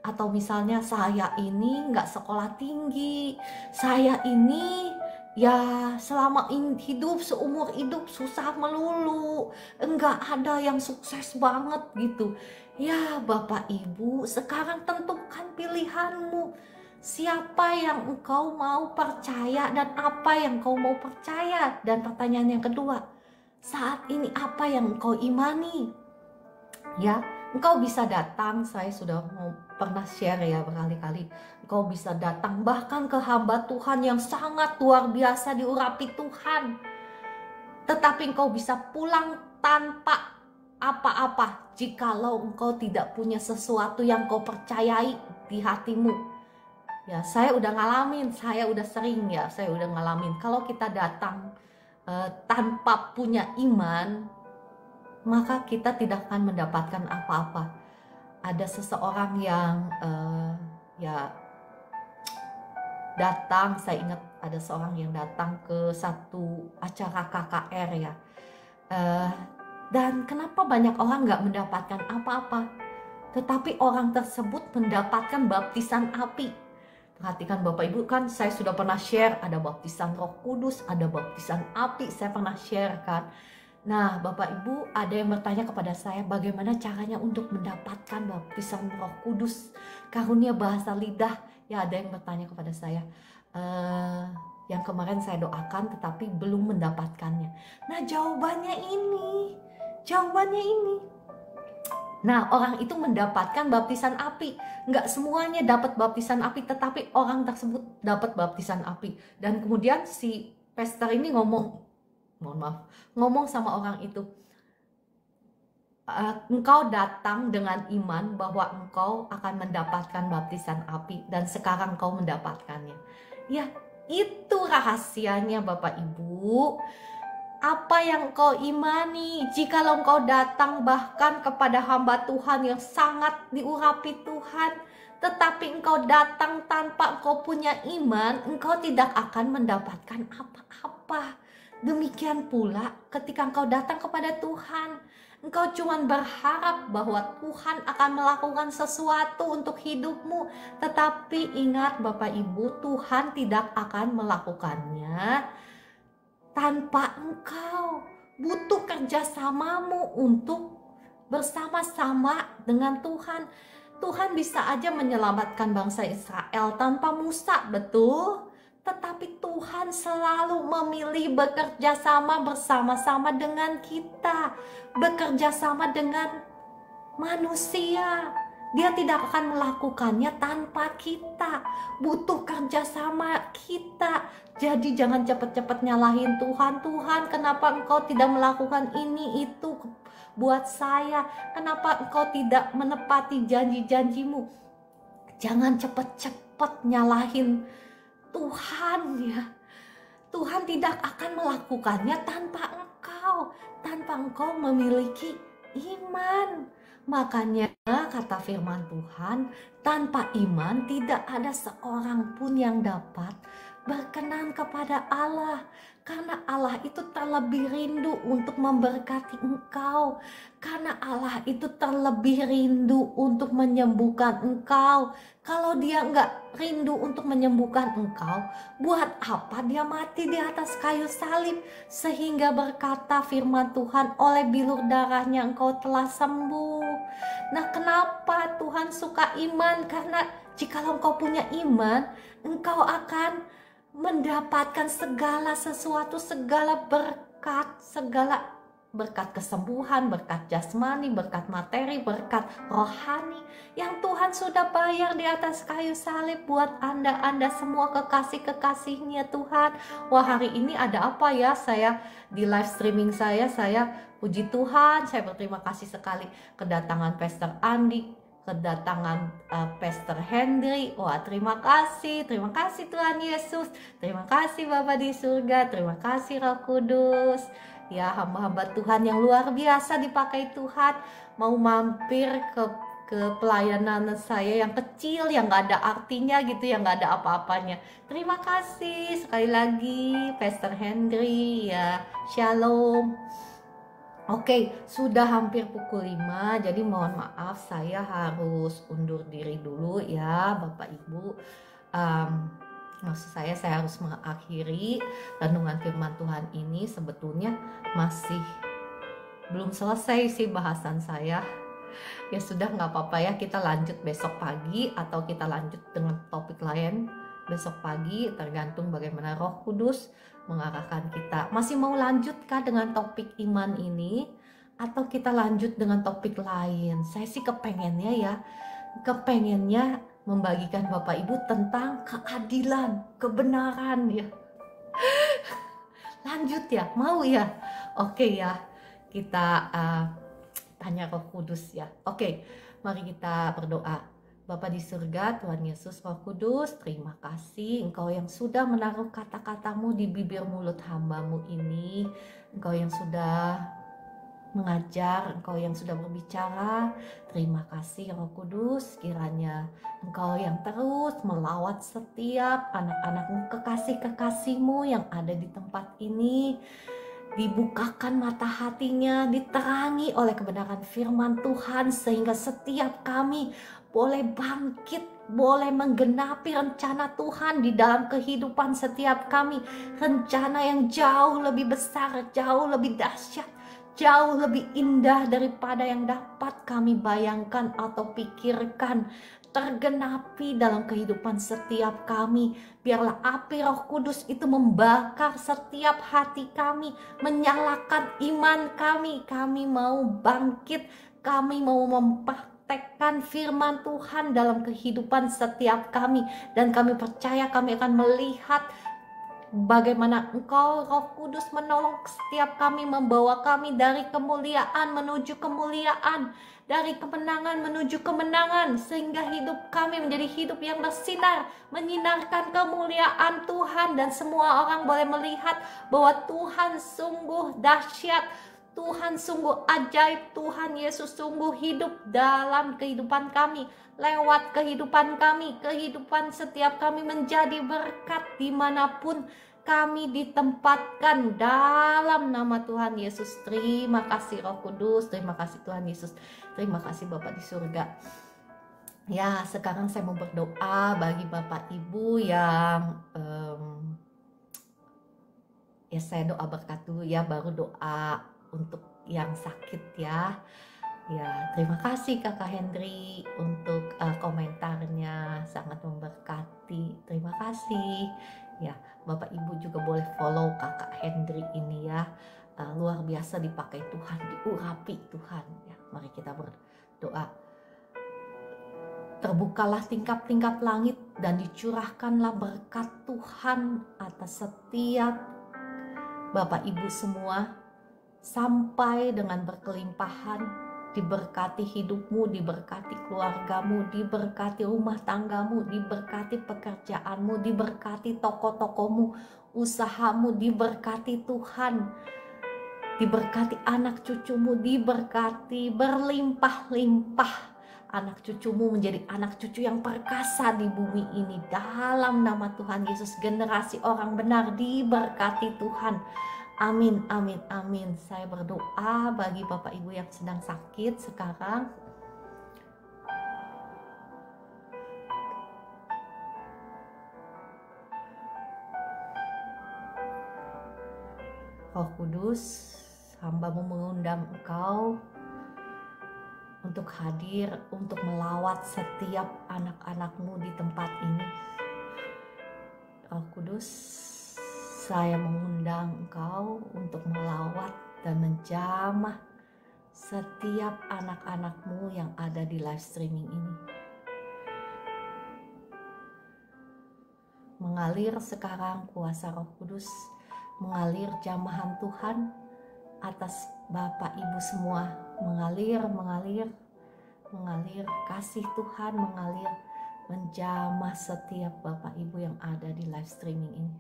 Atau misalnya saya ini nggak sekolah tinggi, saya ini ya selama hidup, seumur hidup susah melulu, nggak ada yang sukses banget gitu. Ya Bapak Ibu, sekarang tentukan pilihanmu. Siapa yang engkau mau percaya dan apa yang engkau mau percaya? Dan pertanyaan yang kedua, saat ini apa yang engkau imani? Ya, engkau bisa datang, saya sudah pernah share ya berkali-kali. Engkau bisa datang bahkan ke hamba Tuhan yang sangat luar biasa diurapi Tuhan. Tetapi engkau bisa pulang tanpa apa-apa jikalau engkau tidak punya sesuatu yang kau percayai di hatimu. Ya, saya udah ngalamin, saya udah ngalamin. Kalau kita datang tanpa punya iman, maka kita tidak akan mendapatkan apa-apa. Ada seseorang yang ya datang, saya ingat ada seorang yang datang ke satu acara KKR ya. Dan kenapa banyak orang nggak mendapatkan apa-apa? Tetapi orang tersebut mendapatkan baptisan api. Perhatikan Bapak Ibu, kan saya sudah pernah share, ada baptisan Roh Kudus, ada baptisan api, saya pernah share kan. Nah Bapak Ibu, ada yang bertanya kepada saya bagaimana caranya untuk mendapatkan baptisan Roh Kudus, karunia bahasa lidah. Ya ada yang bertanya kepada saya, yang kemarin saya doakan tetapi belum mendapatkannya. Nah jawabannya ini. Nah orang itu mendapatkan baptisan api. Nggak semuanya dapat baptisan api, tetapi orang tersebut dapat baptisan api. Dan kemudian si pastor ini ngomong sama orang itu, engkau datang dengan iman bahwa engkau akan mendapatkan baptisan api, dan sekarang engkau mendapatkannya. Ya itu rahasianya Bapak Ibu. Apa yang kau imani? Jikalau engkau datang bahkan kepada hamba Tuhan yang sangat diurapi Tuhan, tetapi engkau datang tanpa engkau punya iman, engkau tidak akan mendapatkan apa-apa. Demikian pula ketika engkau datang kepada Tuhan, engkau cuma berharap bahwa Tuhan akan melakukan sesuatu untuk hidupmu. Tetapi ingat Bapak Ibu, Tuhan tidak akan melakukannya tanpa engkau butuh kerjasamamu untuk bersama-sama dengan Tuhan. Tuhan bisa aja menyelamatkan bangsa Israel tanpa Musa, betul? Tetapi Tuhan selalu memilih bekerja sama bersama-sama dengan kita, bekerja sama dengan manusia. Dia tidak akan melakukannya tanpa kita. Butuh kerjasama kita. Jadi jangan cepat-cepat nyalahin Tuhan. Tuhan, kenapa engkau tidak melakukan ini itu buat saya? Kenapa engkau tidak menepati janji-janjimu? Jangan cepat-cepat nyalahin Tuhan ya. Tuhan tidak akan melakukannya tanpa engkau memiliki iman. Makanya kata firman Tuhan, tanpa iman tidak ada seorang pun yang dapat berkenan kepada Allah. Karena Allah itu terlebih rindu untuk memberkati engkau. Karena Allah itu terlebih rindu untuk menyembuhkan engkau. Kalau dia nggak rindu untuk menyembuhkan engkau, buat apa dia mati di atas kayu salib? Sehingga berkata firman Tuhan, oleh bilur darahnya engkau telah sembuh. Nah, kenapa Tuhan suka iman? Karena jikalau engkau punya iman, engkau akan mendapatkan segala sesuatu, segala berkat kesembuhan, berkat jasmani, berkat materi, berkat rohani yang Tuhan sudah bayar di atas kayu salib buat Anda semua kekasih-kekasihnya Tuhan. Wah, hari ini ada apa ya? Saya di live streaming saya puji Tuhan, saya berterima kasih sekali kedatangan Pastor Andi, kedatangan Pastor Henry. Wah, terima kasih Tuhan Yesus, terima kasih Bapa di surga, terima kasih Roh Kudus. Ya, hamba-hamba Tuhan yang luar biasa dipakai Tuhan, mau mampir ke pelayanan saya yang kecil, yang gak ada artinya gitu, yang gak ada apa-apanya. Terima kasih sekali lagi Pastor Henry ya, shalom. Oke, sudah hampir pukul 5, jadi mohon maaf saya harus undur diri dulu ya Bapak Ibu. Maksud saya harus mengakhiri renungan firman Tuhan ini. Sebetulnya masih belum selesai sih bahasan saya. Ya sudah, nggak apa-apa ya, kita lanjut besok pagi atau kita lanjut dengan topik lain besok pagi, tergantung bagaimana Roh Kudus mengarahkan kita. Masih mau lanjutkah dengan topik iman ini atau kita lanjut dengan topik lain? Saya sih kepengennya membagikan Bapak Ibu tentang keadilan, kebenaran ya. Lanjut ya, mau ya? Oke ya, kita tanya Roh Kudus ya. Oke, mari kita berdoa. Bapa di surga, Tuhan Yesus, Roh Kudus, terima kasih Engkau yang sudah menaruh kata-katamu di bibir mulut hambamu ini. Engkau yang sudah mengajar, Engkau yang sudah berbicara. Terima kasih Roh Kudus, kiranya Engkau yang terus melawat setiap anak-anakmu, kekasih-kekasihmu yang ada di tempat ini. Dibukakan mata hatinya, diterangi oleh kebenaran firman Tuhan, sehingga setiap kami boleh bangkit, boleh menggenapi rencana Tuhan di dalam kehidupan setiap kami. Rencana yang jauh lebih besar, jauh lebih dahsyat, jauh lebih indah daripada yang dapat kami bayangkan atau pikirkan, tergenapi dalam kehidupan setiap kami. Biarlah api Roh Kudus itu membakar setiap hati kami, menyalakan iman kami. Kami mau bangkit, kami mau mempraktekkan firman Tuhan dalam kehidupan setiap kami. Dan kami percaya kami akan melihat bagaimana Engkau Roh Kudus menolong setiap kami, membawa kami dari kemuliaan menuju kemuliaan, dari kemenangan menuju kemenangan, sehingga hidup kami menjadi hidup yang bersinar, menyinarkan kemuliaan Tuhan, dan semua orang boleh melihat bahwa Tuhan sungguh dahsyat, Tuhan sungguh ajaib, Tuhan Yesus sungguh hidup dalam kehidupan kami. Lewat kehidupan kami, kehidupan setiap kami menjadi berkat dimanapun kami ditempatkan dalam nama Tuhan Yesus. Terima kasih Roh Kudus, terima kasih Tuhan Yesus, terima kasih Bapa di surga. Ya, sekarang saya mau berdoa bagi Bapak Ibu yang Ya saya doa berkat dulu ya, baru doa untuk yang sakit ya. Ya, terima kasih Kakak Hendri untuk komentarnya, sangat memberkati. Terima kasih. Ya, Bapak Ibu juga boleh follow Kakak Hendri ini ya. Luar biasa dipakai Tuhan, diurapi Tuhan. Ya, mari kita berdoa. Terbukalah tingkap-tingkap langit dan dicurahkanlah berkat Tuhan atas setiap Bapak Ibu semua, sampai dengan berkelimpahan. Diberkati hidupmu, diberkati keluargamu, diberkati rumah tanggamu, diberkati pekerjaanmu, diberkati toko-tokomu, usahamu, diberkati Tuhan, diberkati anak cucumu, diberkati berlimpah-limpah. Anak cucumu menjadi anak cucu yang perkasa di bumi ini. Dalam nama Tuhan Yesus, generasi orang benar diberkati Tuhan. Amin, amin, amin. Saya berdoa bagi Bapak Ibu yang sedang sakit sekarang. Roh Kudus, hamba-Mu mengundang Engkau untuk hadir, untuk melawat setiap anak-anak-Mu di tempat ini. Roh Kudus, saya mengundang Engkau untuk melawat dan menjamah setiap anak-anak-Mu yang ada di live streaming ini. Mengalir sekarang kuasa Roh Kudus, mengalir jamahan Tuhan atas Bapak Ibu semua, mengalir kasih Tuhan, mengalir menjamah setiap Bapak Ibu yang ada di live streaming ini.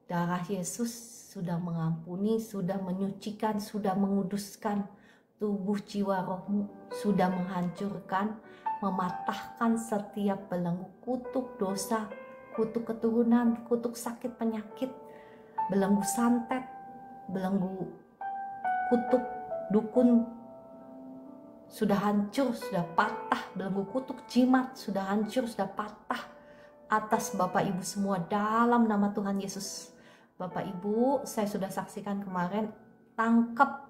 Darah Yesus sudah mengampuni, sudah menyucikan, sudah menguduskan tubuh jiwa rohmu, sudah menghancurkan, mematahkan setiap belenggu kutuk dosa, kutuk keturunan, kutuk sakit penyakit, belenggu santet, belenggu kutuk dukun sudah hancur, sudah patah, belenggu kutuk jimat sudah hancur, sudah patah atas Bapak Ibu semua dalam nama Tuhan Yesus. Bapak Ibu, saya sudah saksikan kemarin, tangkap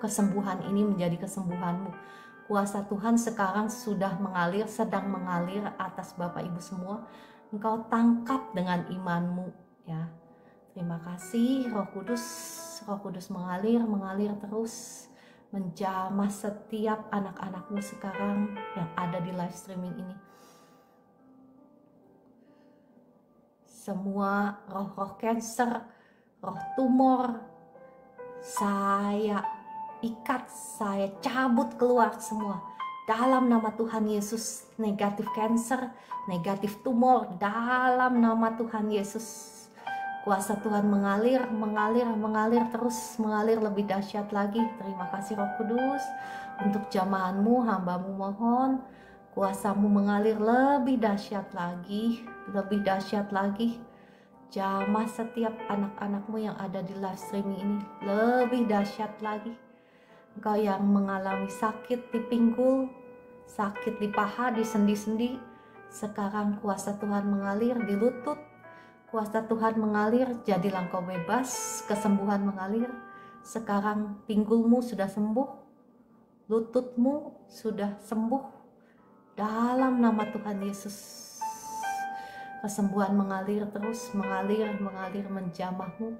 kesembuhan ini menjadi kesembuhanmu. Kuasa Tuhan sekarang sudah mengalir, sedang mengalir atas Bapak Ibu semua. Engkau tangkap dengan imanmu ya. Terima kasih Roh Kudus mengalir terus, menjamah setiap anak-anakmu sekarang yang ada di live streaming ini. Semua roh-roh cancer, roh tumor, saya ikat, saya cabut keluar semua. Dalam nama Tuhan Yesus, negatif cancer, negatif tumor, dalam nama Tuhan Yesus. Kuasa Tuhan mengalir terus, mengalir lebih dahsyat lagi. Terima kasih Roh Kudus untuk jamahanmu, hamba-Mu mohon kuasa-Mu mengalir lebih dahsyat lagi, jamah setiap anak-anak-Mu yang ada di live streaming ini lebih dahsyat lagi. Engkau yang mengalami sakit di pinggul, sakit di paha, di sendi-sendi, sekarang kuasa Tuhan mengalir di lutut. Kuasa Tuhan mengalir, jadilah engkau bebas, kesembuhan mengalir. Sekarang pinggulmu sudah sembuh, lututmu sudah sembuh. Dalam nama Tuhan Yesus, kesembuhan mengalir terus, mengalir menjamahmu.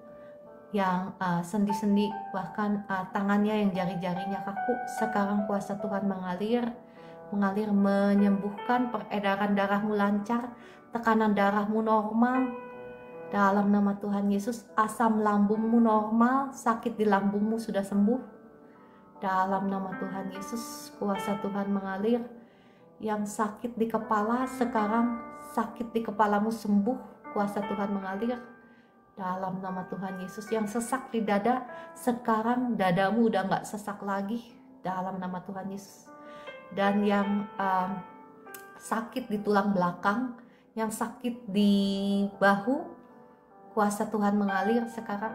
Yang sendi-sendi, bahkan tangannya yang jari-jarinya kaku, sekarang kuasa Tuhan mengalir menyembuhkan. Peredaran darahmu lancar, tekanan darahmu normal. Dalam nama Tuhan Yesus, asam lambungmu normal, sakit di lambungmu sudah sembuh. Dalam nama Tuhan Yesus, kuasa Tuhan mengalir. Yang sakit di kepala, sekarang sakit di kepalamu sembuh, kuasa Tuhan mengalir. Dalam nama Tuhan Yesus, yang sesak di dada, sekarang dadamu udah gak sesak lagi, dalam nama Tuhan Yesus. Dan yang sakit di tulang belakang, yang sakit di bahu, kuasa Tuhan mengalir sekarang.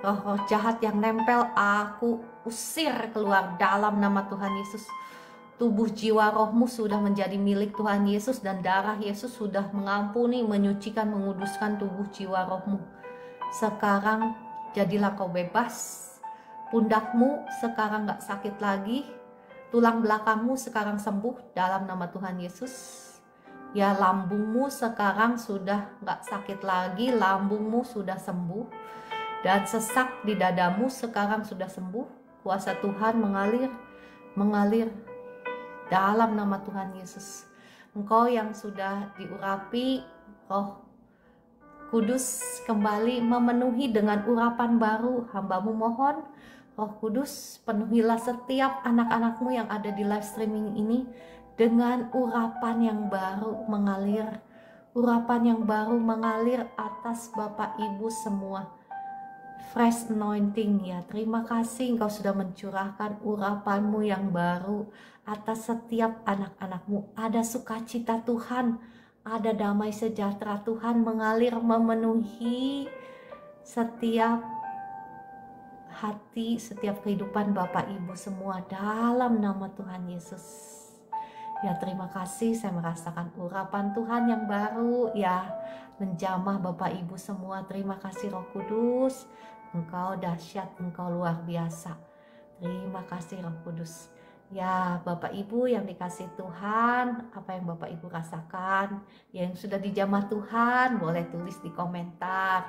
Roh-roh jahat yang nempel, aku usir keluar dalam nama Tuhan Yesus. tubuh, jiwa, rohmu sudah menjadi milik Tuhan Yesus, dan darah Yesus sudah mengampuni, menyucikan, menguduskan tubuh, jiwa, rohmu. Sekarang jadilah kau bebas. Pundakmu sekarang gak sakit lagi. Tulang belakangmu sekarang sembuh dalam nama Tuhan Yesus. Ya, lambungmu sekarang sudah gak sakit lagi. Lambungmu sudah sembuh. Dan sesak di dadamu sekarang sudah sembuh. Kuasa Tuhan mengalir dalam nama Tuhan Yesus. Engkau yang sudah diurapi Roh Kudus kembali memenuhi dengan urapan baru. Hambamu mohon, Roh Kudus, penuhilah setiap anak-anakmu yang ada di live streaming ini dengan urapan yang baru mengalir. Urapan yang baru mengalir atas Bapak Ibu semua. Fresh anointing ya. Terima kasih Engkau sudah mencurahkan urapanmu yang baru atas setiap anak-anakmu. Ada sukacita Tuhan, ada damai sejahtera Tuhan mengalir memenuhi setiap hati, setiap kehidupan Bapak Ibu semua dalam nama Tuhan Yesus. Ya, terima kasih, saya merasakan urapan Tuhan yang baru ya menjamah Bapak Ibu semua. Terima kasih Roh Kudus, Engkau dahsyat, Engkau luar biasa. Terima kasih Roh Kudus. Ya, Bapak Ibu yang dikasih Tuhan, apa yang Bapak Ibu rasakan, yang sudah dijamah Tuhan, boleh tulis di komentar.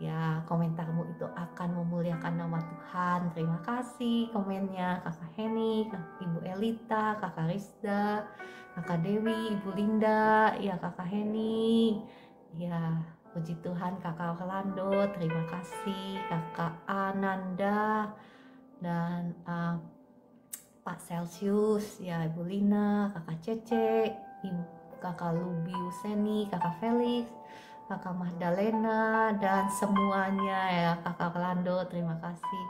Ya, komentarmu itu akan memuliakan nama Tuhan. Terima kasih komennya Kakak Heni, Ibu Elita, Kakak Rizda, Kakak Dewi, Ibu Linda, ya Kakak Heni. Ya, puji Tuhan Kakak Orlando, terima kasih Kakak Ananda dan Pak Celsius, ya Ibu Lina, Kakak Cece, Kakak Lubi Useni, Kakak Felix, Kakak Magdalena, dan semuanya ya Kakak Orlando, terima kasih.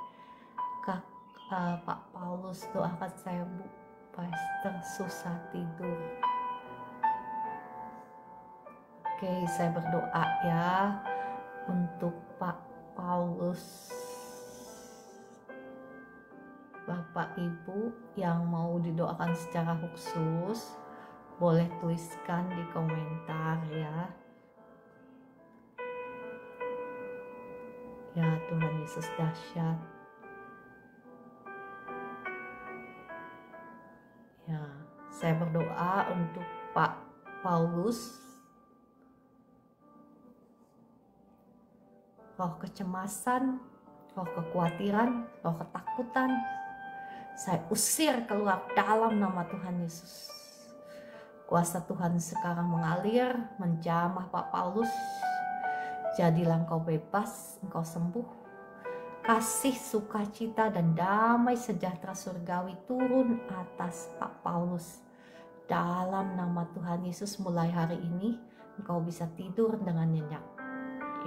Pak Paulus, doakan saya Bu, Pastor susah tidur. Oke, saya berdoa ya untuk Pak Paulus. Bapak Ibu yang mau didoakan secara khusus, boleh tuliskan di komentar ya. Ya, Tuhan Yesus dahsyat. Ya, saya berdoa untuk Pak Paulus. Roh kecemasan, roh kekhawatiran, roh ketakutan, saya usir keluar dalam nama Tuhan Yesus. Kuasa Tuhan sekarang mengalir, menjamah Pak Paulus. Jadilah engkau bebas, engkau sembuh. Kasih, sukacita, dan damai sejahtera surgawi turun atas Pak Paulus. Dalam nama Tuhan Yesus, mulai hari ini engkau bisa tidur dengan nyenyak.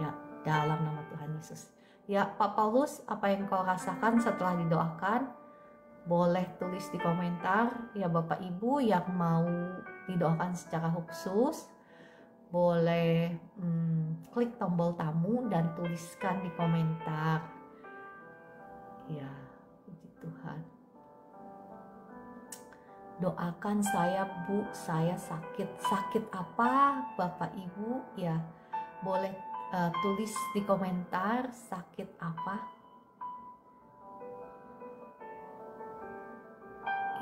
Ya, dalam nama Tuhan Yesus. Ya, Pak Paulus, apa yang kau rasakan setelah didoakan? Boleh tulis di komentar. Ya, Bapak Ibu yang mau didoakan secara khusus, boleh klik tombol tamu dan tuliskan di komentar. Ya, puji Tuhan. Doakan saya Bu, saya sakit. Sakit apa Bapak Ibu? Ya, boleh tulis di komentar sakit apa.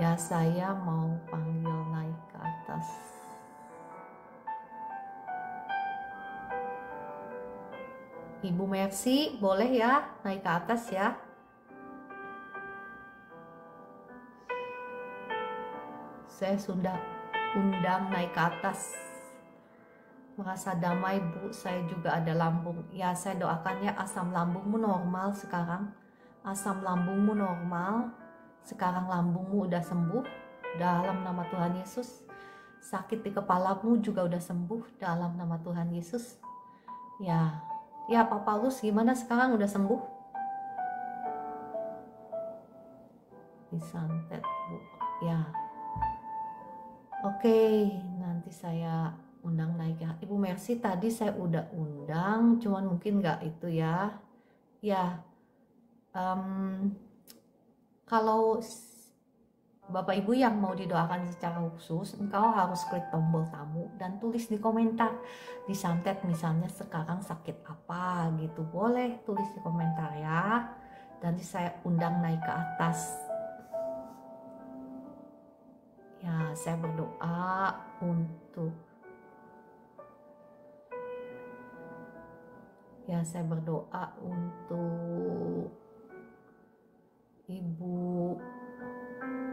Ya, saya mau panggil naik ke atas. Ibu Mercy, boleh ya naik ke atas ya. Saya sudah undang naik ke atas. Merasa damai Bu, saya juga ada lambung. Ya, saya doakan ya asam lambungmu normal sekarang. Asam lambungmu normal. Sekarang lambungmu udah sembuh dalam nama Tuhan Yesus. Sakit di kepalamu juga udah sembuh dalam nama Tuhan Yesus. Ya, ya Pak Paulus gimana sekarang, udah sembuh? Disantet Bu. Ya. Oke, nanti saya undang naik ya. Ibu Mercy tadi saya udah undang, cuman mungkin nggak itu ya. Ya, kalau Bapak Ibu yang mau didoakan secara khusus, engkau harus klik tombol tamu dan tulis di komentar, di santet misalnya sekarang sakit apa gitu, boleh tulis di komentar ya. Nanti saya undang naik ke atas. Ya, saya berdoa untuk Ibu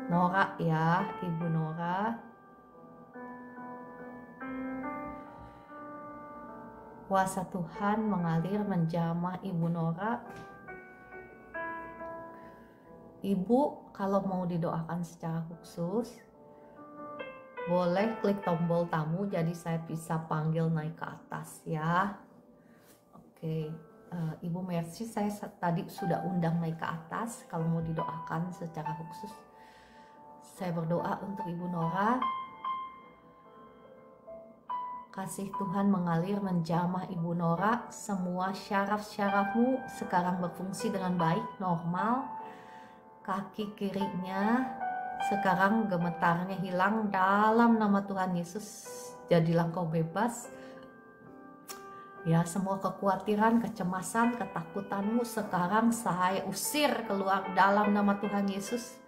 Nora ya, Ibu Nora. Kuasa Tuhan mengalir menjamah Ibu Nora. Ibu kalau mau didoakan secara khusus, boleh klik tombol tamu jadi saya bisa panggil naik ke atas ya. Oke, Ibu Mercy saya tadi sudah undang naik ke atas kalau mau didoakan secara khusus. Saya berdoa untuk Ibu Nora. Kasih Tuhan mengalir menjamah Ibu Nora. Semua syaraf-syarafmu sekarang berfungsi dengan baik, normal. Kaki kirinya sekarang gemetarnya hilang dalam nama Tuhan Yesus. Jadilah kau bebas. Ya, semua kekhawatiran, kecemasan, ketakutanmu sekarang saya usir keluar dalam nama Tuhan Yesus.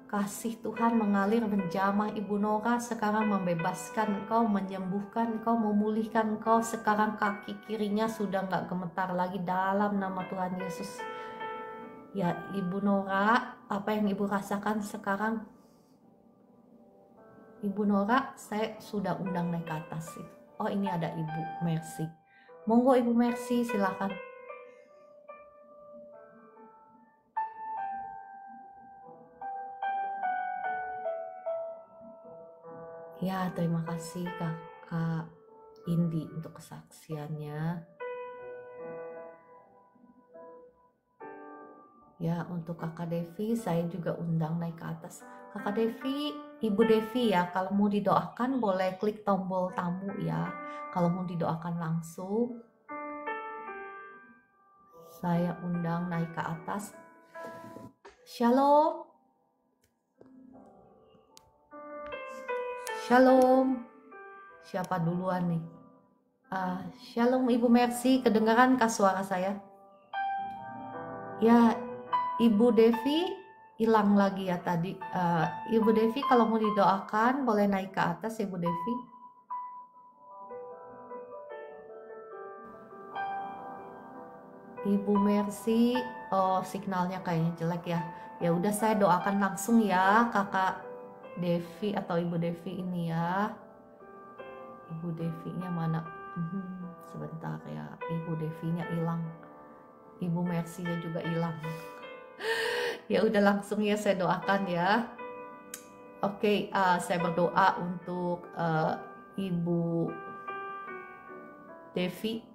Kasih Tuhan mengalir menjamah Ibu Nora, sekarang membebaskan engkau, menyembuhkan engkau, memulihkan engkau. Sekarang kaki kirinya sudah gak gemetar lagi dalam nama Tuhan Yesus. Ya, Ibu Nora, apa yang Ibu rasakan sekarang? Ibu Nora, saya sudah undang naik ke atas. Oh, ini ada Ibu Mercy. Monggo Ibu Mercy, silakan. Ya, terima kasih Kakak Indi untuk kesaksiannya. Ya, untuk Kakak Devi saya juga undang naik ke atas. Kakak Devi, Ibu Devi ya, kalau mau didoakan boleh klik tombol tamu ya. Kalau mau didoakan langsung, saya undang naik ke atas. Shalom. Shalom. Siapa duluan nih? Shalom Ibu Mercy, kedengaran kah suara saya? Ya, Ibu Devi hilang lagi ya tadi. Ibu Devi kalau mau didoakan boleh naik ke atas Ibu Devi. Ibu Mercy, oh signalnya kayaknya jelek ya. Ya udah saya doakan langsung ya Kakak Devi atau Ibu Devi ini ya. Ibu Devi-nya mana? Sebentar ya, Ibu Devi-nya hilang. Ibu Mercy-nya juga hilang. Ya udah langsung ya saya doakan ya. Oke, saya berdoa untuk Ibu Devi.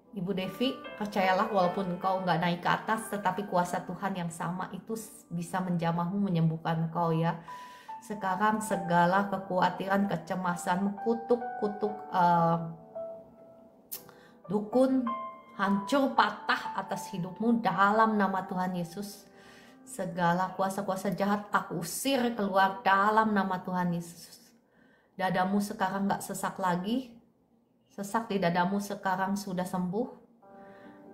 Ibu Devi, percayalah walaupun engkau nggak naik ke atas, tetapi kuasa Tuhan yang sama itu bisa menjamahmu, menyembuhkan engkau ya. Sekarang segala kekhawatiran, kecemasanmu, kutuk-kutuk dukun hancur patah atas hidupmu dalam nama Tuhan Yesus. Segala kuasa-kuasa jahat aku usir keluar dalam nama Tuhan Yesus. Dadamu sekarang gak sesak lagi. Sesak di dadamu sekarang sudah sembuh.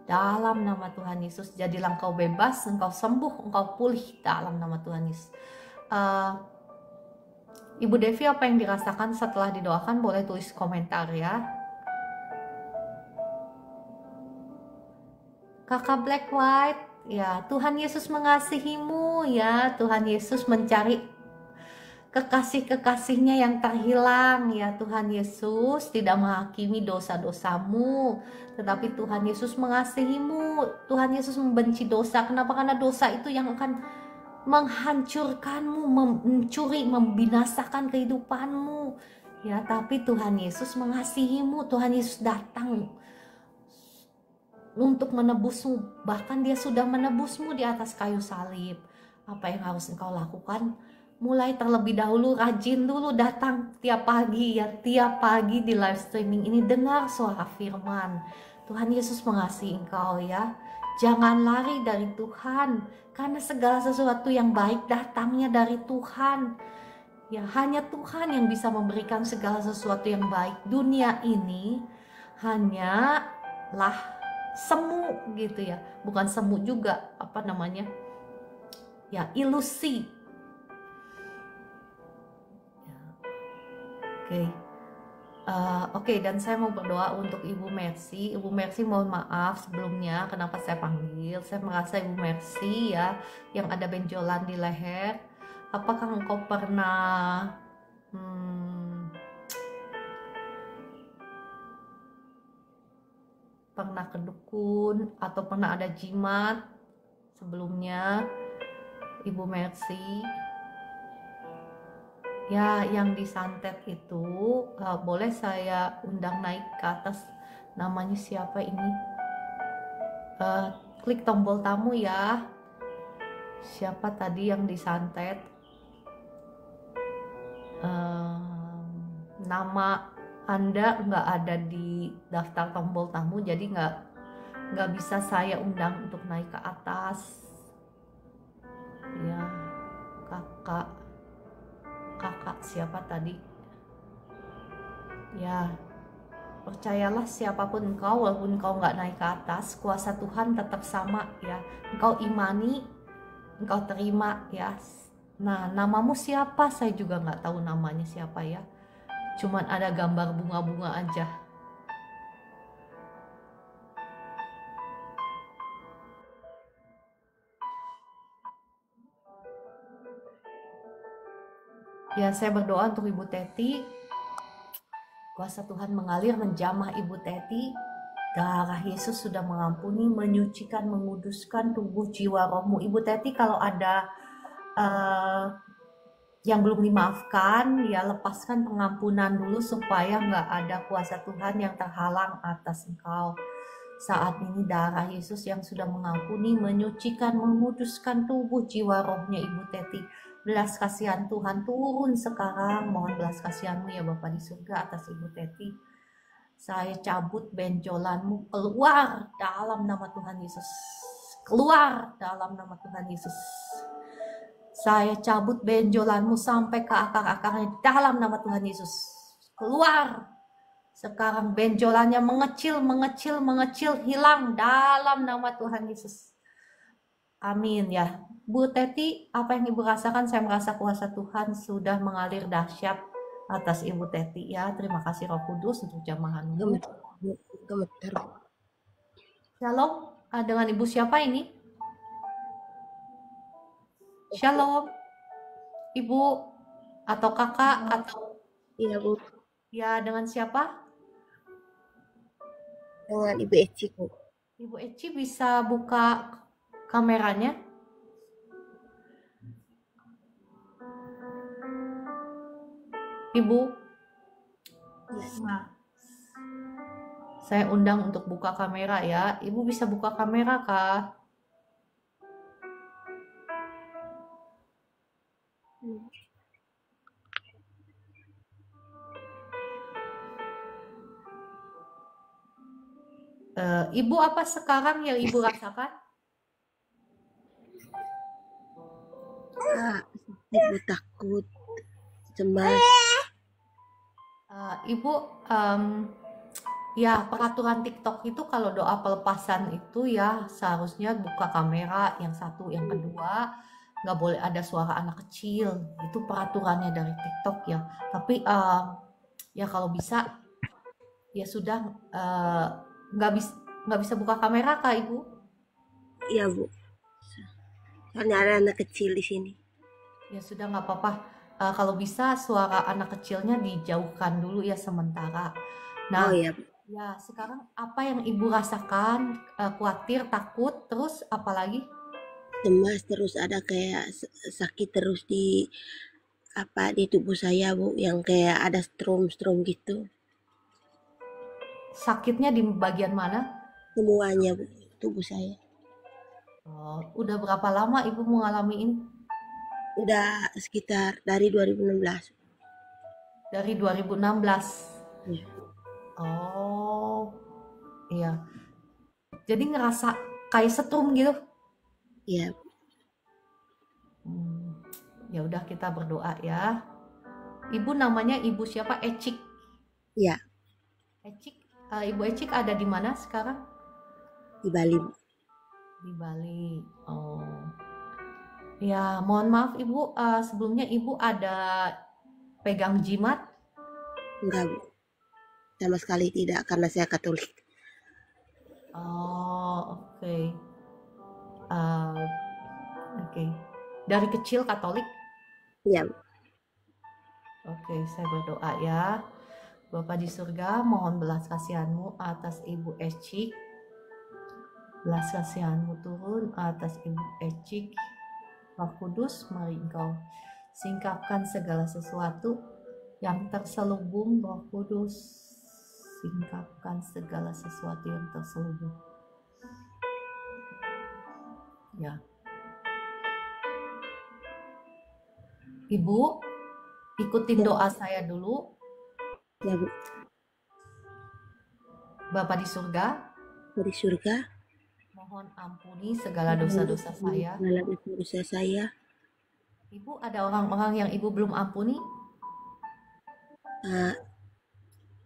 Dalam nama Tuhan Yesus, jadilah engkau bebas, engkau sembuh, engkau pulih dalam nama Tuhan Yesus. Ibu Devi, apa yang dirasakan setelah didoakan boleh tulis komentar ya. Kakak Black White, ya Tuhan Yesus mengasihimu ya. Tuhan Yesus mencari kekasih-kekasihnya yang terhilang ya. Tuhan Yesus tidak menghakimi dosa-dosamu, tetapi Tuhan Yesus mengasihimu. Tuhan Yesus membenci dosa. Kenapa? Karena dosa itu yang akan menghancurkanmu, mencuri, membinasakan kehidupanmu ya. Tapi Tuhan Yesus mengasihimu. Tuhan Yesus datang untuk menebusmu, bahkan dia sudah menebusmu di atas kayu salib. Apa yang harus engkau lakukan? Mulai terlebih dahulu, rajin dulu datang tiap pagi ya, tiap pagi di live streaming ini, dengar suara firman, Tuhan Yesus mengasihi engkau ya. Jangan lari dari Tuhan, karena segala sesuatu yang baik datangnya dari Tuhan. Ya, hanya Tuhan yang bisa memberikan segala sesuatu yang baik. Dunia ini hanyalah semu gitu ya. Bukan semu juga, apa namanya? Ya, ilusi. Ya. Oke. Oke, dan saya mau berdoa untuk Ibu Mercy. Ibu Mercy, mohon maaf sebelumnya kenapa saya panggil. Saya merasa Ibu Mercy ya, yang ada benjolan di leher. Apakah engkau pernah pernah ke dukun atau pernah ada jimat sebelumnya, Ibu Mercy? Ya, yang disantet itu boleh saya undang naik ke atas. Namanya siapa ini? Klik tombol tamu ya. Siapa tadi yang disantet? Nama Anda nggak ada di daftar tombol tamu, jadi nggak bisa saya undang untuk naik ke atas. Ya, kakak siapa tadi? Ya, percayalah siapapun engkau, walaupun engkau nggak naik ke atas, kuasa Tuhan tetap sama ya. Engkau imani, engkau terima ya. Nah, namamu siapa? Saya juga nggak tahu namanya siapa ya. Cuman ada gambar bunga-bunga aja. Ya, saya berdoa untuk Ibu Teti. Kuasa Tuhan mengalir menjamah Ibu Teti. Darah Yesus sudah mengampuni, menyucikan, menguduskan tubuh, jiwa, rohmu. Ibu Teti, kalau ada yang belum dimaafkan, ya lepaskan pengampunan dulu supaya nggak ada kuasa Tuhan yang terhalang atas engkau. Saat ini darah Yesus yang sudah mengampuni, menyucikan, menguduskan tubuh, jiwa, rohnya Ibu Teti. Belas kasihan Tuhan turun sekarang. Mohon belas kasihanmu ya Bapa di surga atas Ibu Teti. Saya cabut benjolanmu, keluar dalam nama Tuhan Yesus. Keluar dalam nama Tuhan Yesus. Saya cabut benjolanmu sampai ke akar-akarnya dalam nama Tuhan Yesus. Keluar. Sekarang benjolannya mengecil, hilang dalam nama Tuhan Yesus. Amin ya. Bu Teti, apa yang Ibu rasakan? Saya merasa kuasa Tuhan sudah mengalir dahsyat atas Ibu Teti ya. Terima kasih Roh Kudus untuk jamahanmu. Shalom. Dengan Ibu siapa ini? Shalom. Ibu atau kakak atau? Iya Bu. Ya, dengan siapa? Dengan Ibu Eci Bu. Ibu Eci bisa buka kameranya? Ibu? Nah, saya undang untuk buka kamera ya. Ibu bisa buka kamera kah? Ibu, apa sekarang yang Ibu rasakan? Ibu takut, cemas. Ibu, ya peraturan TikTok itu kalau doa pelepasan itu ya seharusnya buka kamera yang satu, yang kedua nggak boleh ada suara anak kecil. Itu peraturannya dari TikTok ya. Tapi ya kalau bisa ya sudah, nggak bisa buka kamera kah Ibu? Iya Bu. Soalnya ada anak kecil di sini. Ya sudah, nggak apa-apa. Kalau bisa suara anak kecilnya dijauhkan dulu ya sementara. Nah, Oh iya Bu. ya sekarang apa yang Ibu rasakan? Khawatir, takut, terus apa lagi? Cemas, terus ada kayak sakit terus di tubuh saya Bu, yang kayak ada strom gitu. Sakitnya di bagian mana? Semuanya Bu, tubuh saya. Oh, udah berapa lama Ibu mengalami ini? Udah sekitar dari 2016. Dari 2016. Ya. Oh, Iya. Jadi ngerasa kayak setrum gitu. Iya, Hmm, ya udah kita berdoa ya. Ibu namanya Ibu siapa? Ecik. iya, Ecik, Ibu Ecik ada di mana sekarang? di Bali. Di Bali. Oh. Ya, mohon maaf Ibu, sebelumnya Ibu ada pegang jimat? Enggak, Bu. Sama sekali tidak, karena saya Katolik. Oh, oke. Eh, oke. Dari kecil Katolik? Iya, Bu. Oke, saya berdoa ya. Bapa di surga, mohon belas kasihan-Mu atas Ibu Ecik. Belas kasihan-Mu turun atas Ibu Ecik. Roh Kudus, mari Engkau singkapkan segala sesuatu yang terselubung. Roh Kudus, singkapkan segala sesuatu yang terselubung. Ya, Ibu, ikutin Ya, doa saya dulu. ya, Bu. Bapa di surga, Dari surga, mohon ampuni segala mohon dosa-dosa saya. segala dosa saya. Ibu, ada orang-orang yang Ibu belum ampuni? Ah,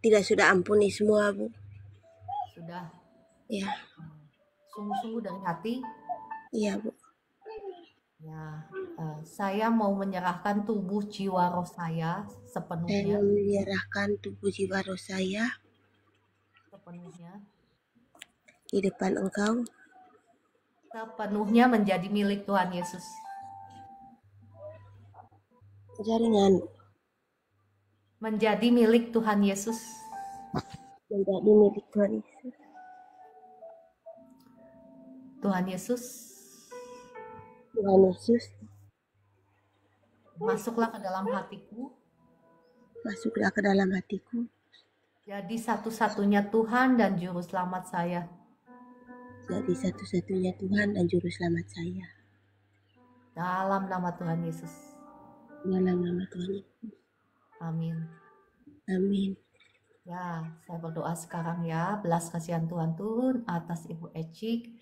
tidak sudah ampuni semua, Bu. Sudah. Ya, Sungguh-sungguh dari hati. iya, Bu. Ya, saya mau menyerahkan tubuh jiwa roh saya Saya sepenuhnya, menyerahkan tubuh jiwa roh saya sepenuhnya, di depan Engkau, sepenuhnya menjadi milik Tuhan Yesus. jaringan Menjadi milik Tuhan Yesus. menjadi milik Tuhan Yesus. Tuhan Yesus, Tuhan Yesus, masuklah ke dalam hatiku. masuklah ke dalam hatiku. Jadi satu-satunya Tuhan dan Juru Selamat saya. Jadi satu-satunya Tuhan dan Juru Selamat saya. Dalam nama Tuhan Yesus. Dalam nama Tuhan Yesus. Amin. Amin. Ya, saya berdoa sekarang ya, belas kasihan Tuhan turun atas Ibu Ecik.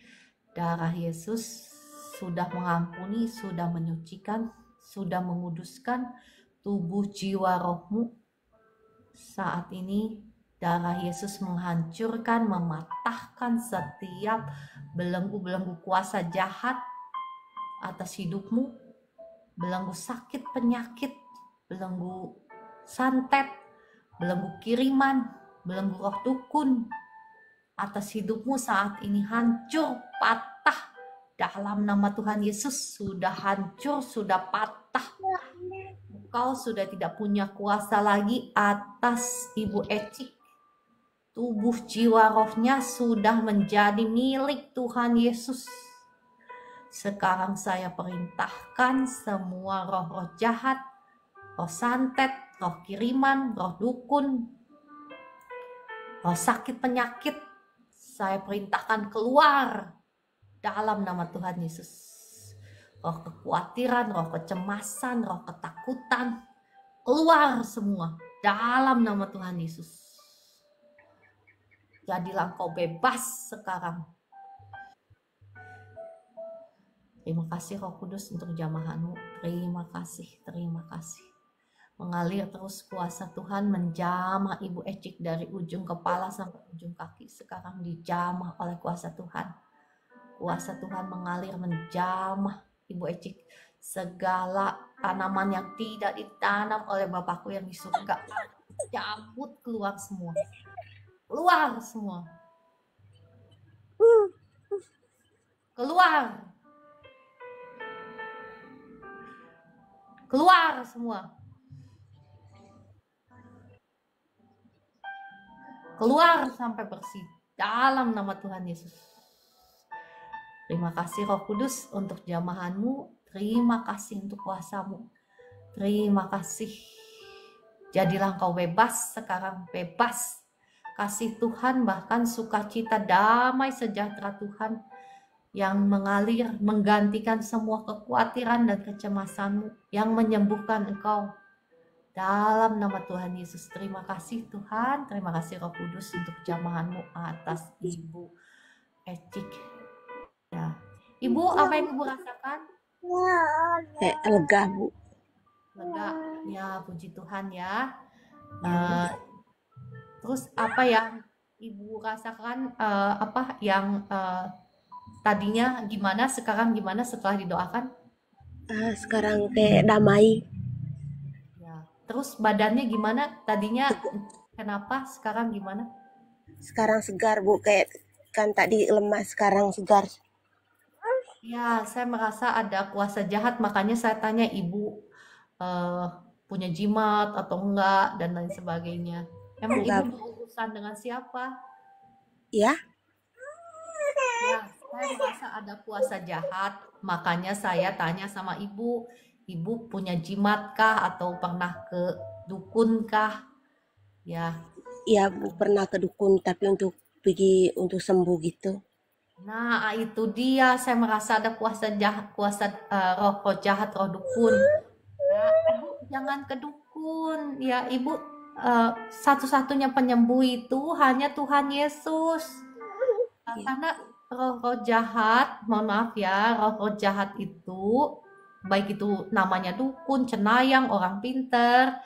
Darah Yesus sudah mengampuni, sudah menyucikan, sudah menguduskan tubuh jiwa rohmu. Saat ini darah Yesus menghancurkan, mematahkan setiap belenggu-belenggu kuasa jahat atas hidupmu, belenggu sakit penyakit, belenggu santet, belenggu kiriman, belenggu roh dukun atas hidupmu saat ini hancur, patah. Dalam nama Tuhan Yesus sudah hancur, sudah patah. Engkau sudah tidak punya kuasa lagi atas Ibu Ecik. Tubuh jiwa rohnya sudah menjadi milik Tuhan Yesus. Sekarang saya perintahkan semua roh-roh jahat, roh santet, roh kiriman, roh dukun, roh sakit penyakit, saya perintahkan keluar dalam nama Tuhan Yesus. Roh kekhawatiran, roh kecemasan, roh ketakutan, keluar semua dalam nama Tuhan Yesus. Jadilah engkau bebas sekarang. Terima kasih Roh Kudus untuk jamahanmu. Terima kasih, terima kasih. Mengalir terus kuasa Tuhan menjamah Ibu Ecik dari ujung kepala sampai ujung kaki. Sekarang dijamah oleh kuasa Tuhan. Kuasa Tuhan mengalir menjamah Ibu Ecik. Segala tanaman yang tidak ditanam oleh Bapakku yang di surga, cabut keluar semua. Keluar semua. Keluar. Keluar semua. Keluar sampai bersih dalam nama Tuhan Yesus. Terima kasih Roh Kudus untuk jamahanmu. Terima kasih untuk kuasamu. Terima kasih. Jadilah engkau bebas sekarang, bebas. Kasih Tuhan, bahkan sukacita, damai, sejahtera Tuhan yang mengalir, menggantikan semua kekhawatiran dan kecemasanmu, yang menyembuhkan engkau. Dalam nama Tuhan Yesus, terima kasih Tuhan, terima kasih Roh Kudus untuk jamahan-Mu atas Ibu Ecik. Ya. Ibu, apa yang Ibu rasakan? Lega, Bu. Lega. Ya, puji Tuhan ya. Ya, Terus apa yang Ibu rasakan, apa yang tadinya gimana, sekarang gimana setelah didoakan? sekarang kayak damai. Ya. Terus badannya gimana? Tadinya kenapa? Sekarang gimana? Sekarang segar, Bu. Kayak kan tadi lemas, sekarang segar. Ya, saya merasa ada kuasa jahat, makanya saya tanya Ibu eh, punya jimat atau enggak dan lain sebagainya. Emang Ibu Enggak, berurusan dengan siapa? ya? Ya, saya merasa ada kuasa jahat, makanya saya tanya sama Ibu, Ibu punya jimat kah atau pernah ke dukun kah? Ya, Iya, Bu, pernah ke dukun, tapi untuk pergi untuk sembuh gitu. nah itu dia, saya merasa ada kuasa jahat, kuasa roh jahat, roh dukun. Ya, Ibu jangan ke dukun. Ya, Ibu satu-satunya penyembuh itu hanya Tuhan Yesus. Iya, Karena roh-roh jahat, mohon maaf ya, roh-roh jahat itu, baik itu namanya dukun, cenayang, orang pinter,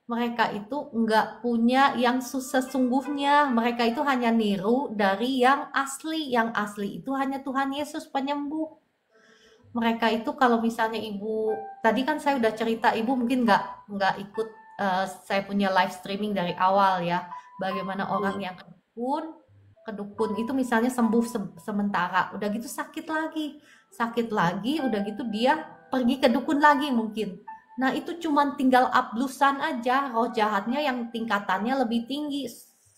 mereka itu nggak punya yang sesungguhnya. Mereka itu hanya niru dari yang asli. Yang asli itu hanya Tuhan Yesus penyembuh. Mereka itu kalau misalnya Ibu, tadi kan saya udah cerita, Ibu mungkin nggak ikut saya punya live streaming dari awal ya, bagaimana orang iya, yang kedukun itu misalnya sembuh sementara, udah gitu sakit lagi, udah gitu dia pergi ke dukun lagi mungkin. Nah itu cuman tinggal ablusan aja, roh jahatnya yang tingkatannya lebih tinggi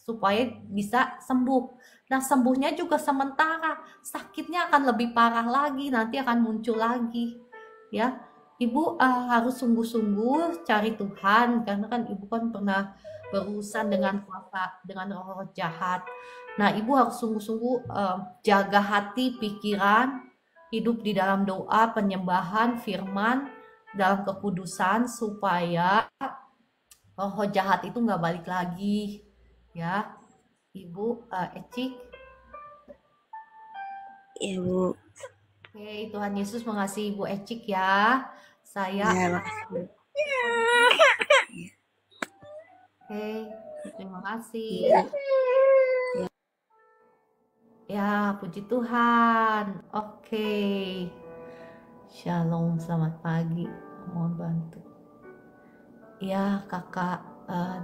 supaya bisa sembuh. Nah sembuhnya juga sementara, sakitnya akan lebih parah lagi, nanti akan muncul lagi. Ya, Ibu harus sungguh-sungguh cari Tuhan, karena kan Ibu kan pernah berurusan dengan kuasa, dengan roh-roh jahat. Nah, Ibu harus sungguh-sungguh jaga hati, pikiran, hidup di dalam doa, penyembahan, firman, dalam kekudusan, supaya roh-roh jahat itu nggak balik lagi. Ya, Ibu Ecik. iya, Bu. Oke, Tuhan Yesus mengasihi Ibu Ecik ya. Saya Ya, makasih. oke, terima kasih. Iya, Ya, puji Tuhan. Oke. Shalom, selamat pagi. Mohon bantu. Ya, Kakak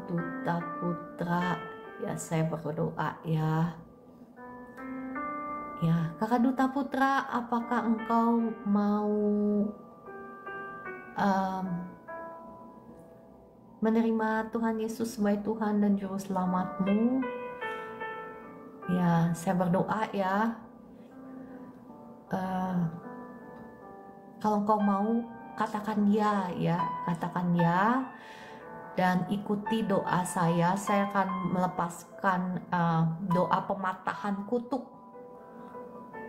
Duta Putra. Ya, saya berdoa ya. Ya, Kakak Duta Putra, apakah engkau mau em, menerima Tuhan Yesus sebagai Tuhan dan Juru Selamatmu? Ya, saya berdoa ya. Eh, kalau engkau mau, katakan ya, katakan ya, dan ikuti doa saya. Saya akan melepaskan doa pematahan kutuk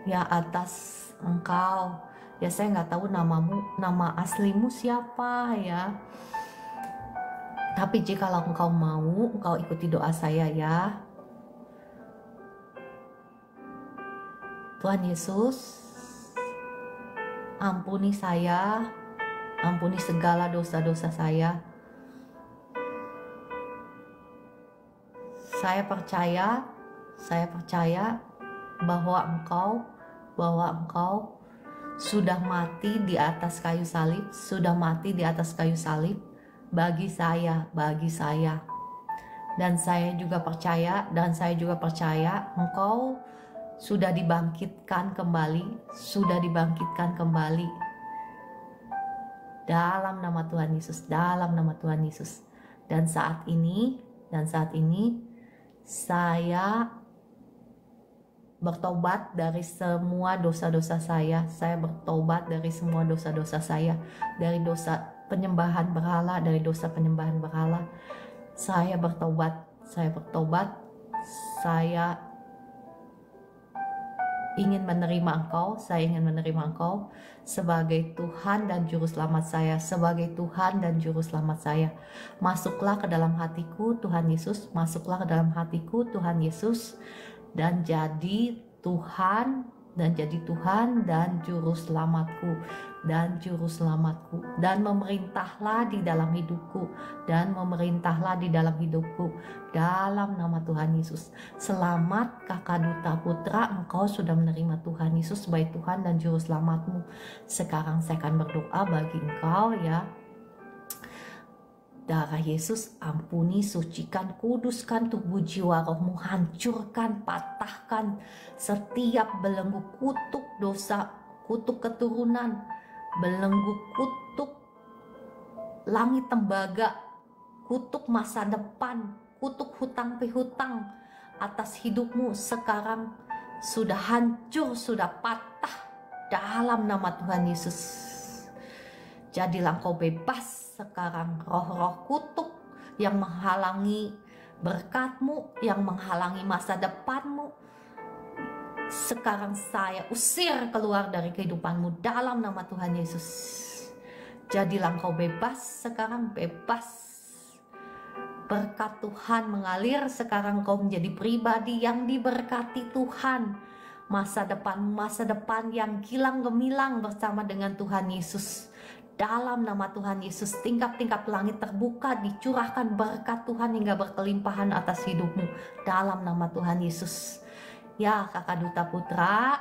ya atas engkau. Ya, saya nggak tahu namamu, nama aslimu siapa ya. Tapi jikalau engkau mau, engkau ikuti doa saya ya. Tuhan Yesus, ampuni saya, ampuni segala dosa-dosa saya. Saya percaya bahwa engkau sudah mati di atas kayu salib bagi saya. Dan saya juga percaya engkau sudah dibangkitkan kembali dalam nama Tuhan Yesus. Dan saat ini saya bertobat dari semua dosa-dosa saya. Saya bertobat dari semua dosa-dosa saya, dari dosa penyembahan berhala, Saya bertobat. Saya ingin menerima Engkau, saya ingin menerima Engkau sebagai Tuhan dan Juru Selamat saya, sebagai Tuhan dan Juru Selamat saya. Masuklah ke dalam hatiku Tuhan Yesus, masuklah ke dalam hatiku Tuhan Yesus, dan jadi Tuhan dan Juru Selamatku, dan Juru Selamatku, dan memerintahlah di dalam hidupku, dan memerintahlah di dalam hidupku, dalam nama Tuhan Yesus. Selamat Kakak Duta Putra, engkau sudah menerima Tuhan Yesus sebagai Tuhan dan Juru Selamatmu. Sekarang saya akan berdoa bagi engkau ya. Darah Yesus, ampuni, sucikan, kuduskan tubuh jiwa rohmu, hancurkan, patahkan setiap belenggu kutuk dosa, kutuk keturunan, belenggu kutuk langit tembaga, kutuk masa depan, kutuk hutang pihutang atas hidupmu sekarang sudah hancur, sudah patah dalam nama Tuhan Yesus. Jadilah kau bebas sekarang, roh-roh kutuk yang menghalangi berkatmu, yang menghalangi masa depanmu, sekarang saya usir keluar dari kehidupanmu dalam nama Tuhan Yesus. Jadilah kau bebas sekarang, bebas. Berkat Tuhan mengalir sekarang, kau menjadi pribadi yang diberkati Tuhan. Masa depan yang gilang gemilang bersama dengan Tuhan Yesus. Dalam nama Tuhan Yesus, tingkap-tingkap langit terbuka, dicurahkan berkat Tuhan hingga berkelimpahan atas hidupmu. Dalam nama Tuhan Yesus. Ya Kakak Duta Putra,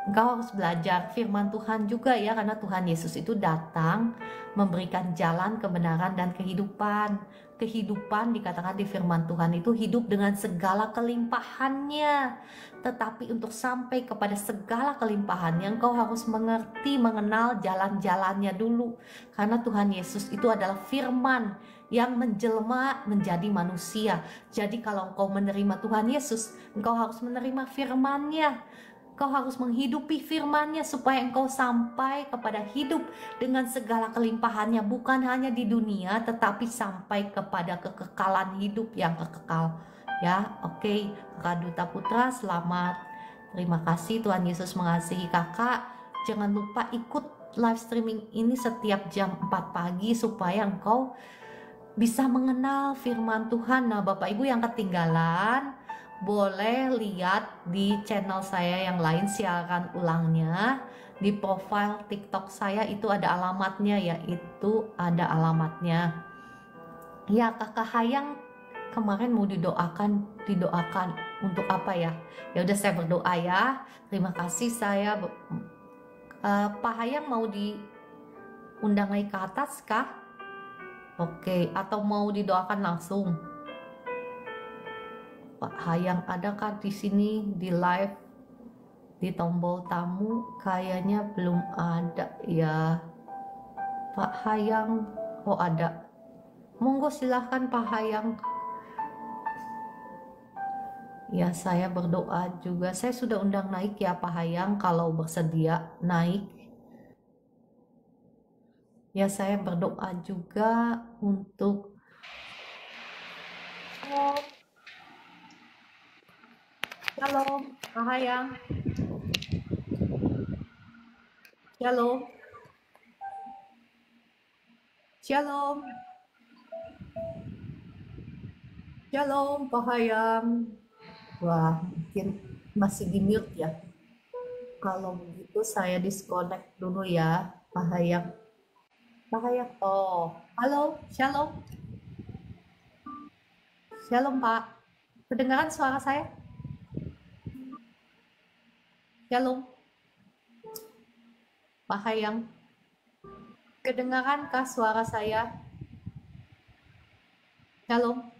engkau harus belajar firman Tuhan juga ya, karena Tuhan Yesus itu datang memberikan jalan, kebenaran, dan kehidupan. Kehidupan dikatakan di firman Tuhan itu hidup dengan segala kelimpahannya. Tetapi untuk sampai kepada segala kelimpahannya, engkau harus mengerti, mengenal jalan-jalannya dulu. Karena Tuhan Yesus itu adalah firman yang menjelma menjadi manusia. Jadi kalau engkau menerima Tuhan Yesus, engkau harus menerima firman-Nya. Kau harus menghidupi firman-Nya supaya engkau sampai kepada hidup dengan segala kelimpahannya, bukan hanya di dunia tetapi sampai kepada kekekalan hidup yang kekal. Ya, oke, Kakak Duta Putra, selamat. Terima kasih, Tuhan Yesus mengasihi kakak. Jangan lupa ikut live streaming ini setiap jam 4 pagi supaya engkau bisa mengenal firman Tuhan. Nah, Bapak Ibu yang ketinggalan, boleh lihat di channel saya yang lain siaran ulangnya. Di profile TikTok saya itu ada alamatnya, yaitu ada alamatnya. Ya, Kakak Hayang kemarin mau didoakan untuk apa ya? Ya udah, saya berdoa ya. Terima kasih. Saya Pak Hayang mau diundang naik ke atas kah? Oke, atau mau didoakan langsung? Pak Hayang adakah di sini di live, di tombol tamu? Kayaknya belum ada ya. Pak Hayang, oh ada. Monggo silahkan Pak Hayang. Ya, saya berdoa juga. Saya sudah undang naik ya Pak Hayang, kalau bersedia naik. Ya, saya berdoa juga untuk Shalom, Pak Hayang. Shalom. Shalom. Shalom, Pak Hayang. Wah, mungkin masih di mute ya. Kalau begitu saya disconnect dulu ya, Pak Hayang. Pak Hayang, oh, halo, Shalom. Shalom, Pak. Kedengaran suara saya? Shalom. Pak Hayang, kedengaran kah suara saya? Shalom.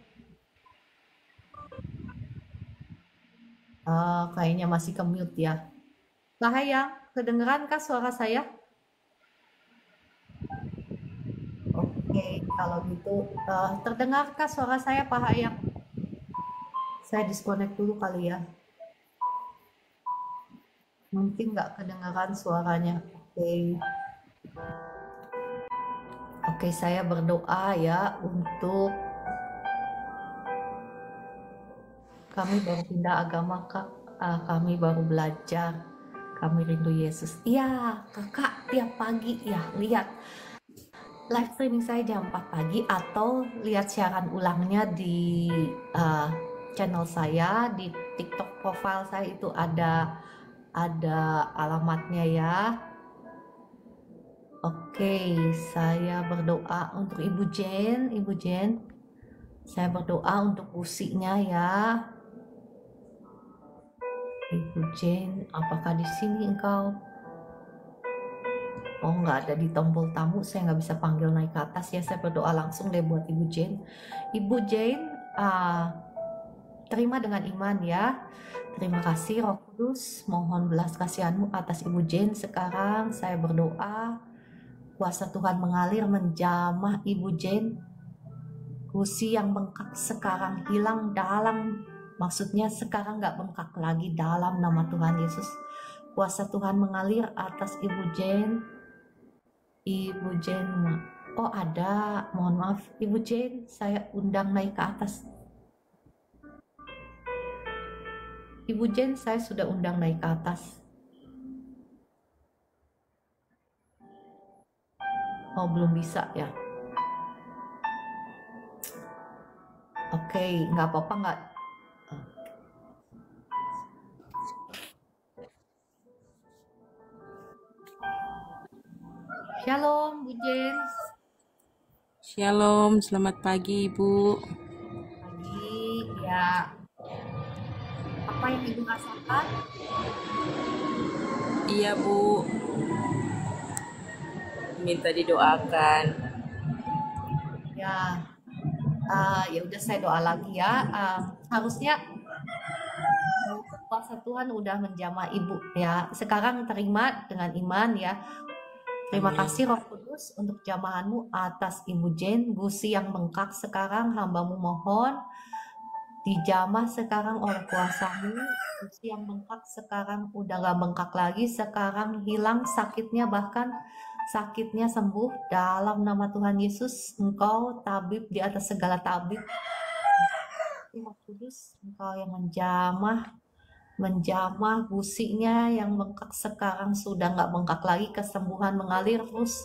Kayaknya masih ke mute ya. Pak Hayang, kedengaran kah suara saya? Oke, kalau gitu terdengarkah suara saya Pak Hayang? Saya disconnect dulu kali ya. Mungkin nggak kedengaran suaranya. Oke, saya berdoa ya untuk kami baru pindah kami baru belajar, kami rindu Yesus. Iya, kakak tiap pagi ya lihat live streaming saya jam 4 pagi atau lihat siaran ulangnya di channel saya di TikTok profile saya itu ada alamatnya ya. Oke, saya berdoa untuk Ibu Jen. Saya berdoa untuk usinya ya. Ibu Jen, apakah di sini engkau? Oh, nggak ada di tombol tamu, saya nggak bisa panggil naik ke atas ya. Saya berdoa langsung deh buat Ibu Jen. Ibu Jen, terima dengan iman ya. Terima kasih Roh Kudus, mohon belas kasihan-Mu atas Ibu Jen. Sekarang saya berdoa, kuasa Tuhan mengalir menjamah Ibu Jen. Gusi yang bengkak sekarang hilang dalam, maksudnya sekarang nggak bengkak lagi dalam nama Tuhan Yesus. Kuasa Tuhan mengalir atas Ibu Jen. Ibu Jen, oh ada, mohon maaf Ibu Jen, saya undang naik ke atas. Ibu Jen, saya sudah undang naik ke atas. Oh, belum bisa ya. Oke, nggak apa-apa nggak. Shalom, Bu Jen. Shalom, selamat pagi Ibu. Pagi, ya. Apa yang Ibu rasakan? Iya Bu, minta didoakan. Ya, ya udah saya doa lagi ya. Harusnya kuasa Tuhan udah menjamah Ibu ya. Sekarang terima dengan iman ya. Terima kasih Roh Kudus untuk jamahan-Mu atas Ibu Jen. Gusi yang bengkak sekarang hamba-Mu mohon dijamah sekarang oleh kuasa-Mu. Gusi yang bengkak sekarang udah gak bengkak lagi. Sekarang hilang sakitnya, bahkan sakitnya sembuh dalam nama Tuhan Yesus. Engkau tabib di atas segala tabib. Roh Kudus, Engkau yang menjamah gusinya yang bengkak sekarang sudah nggak bengkak lagi. Kesembuhan mengalir terus,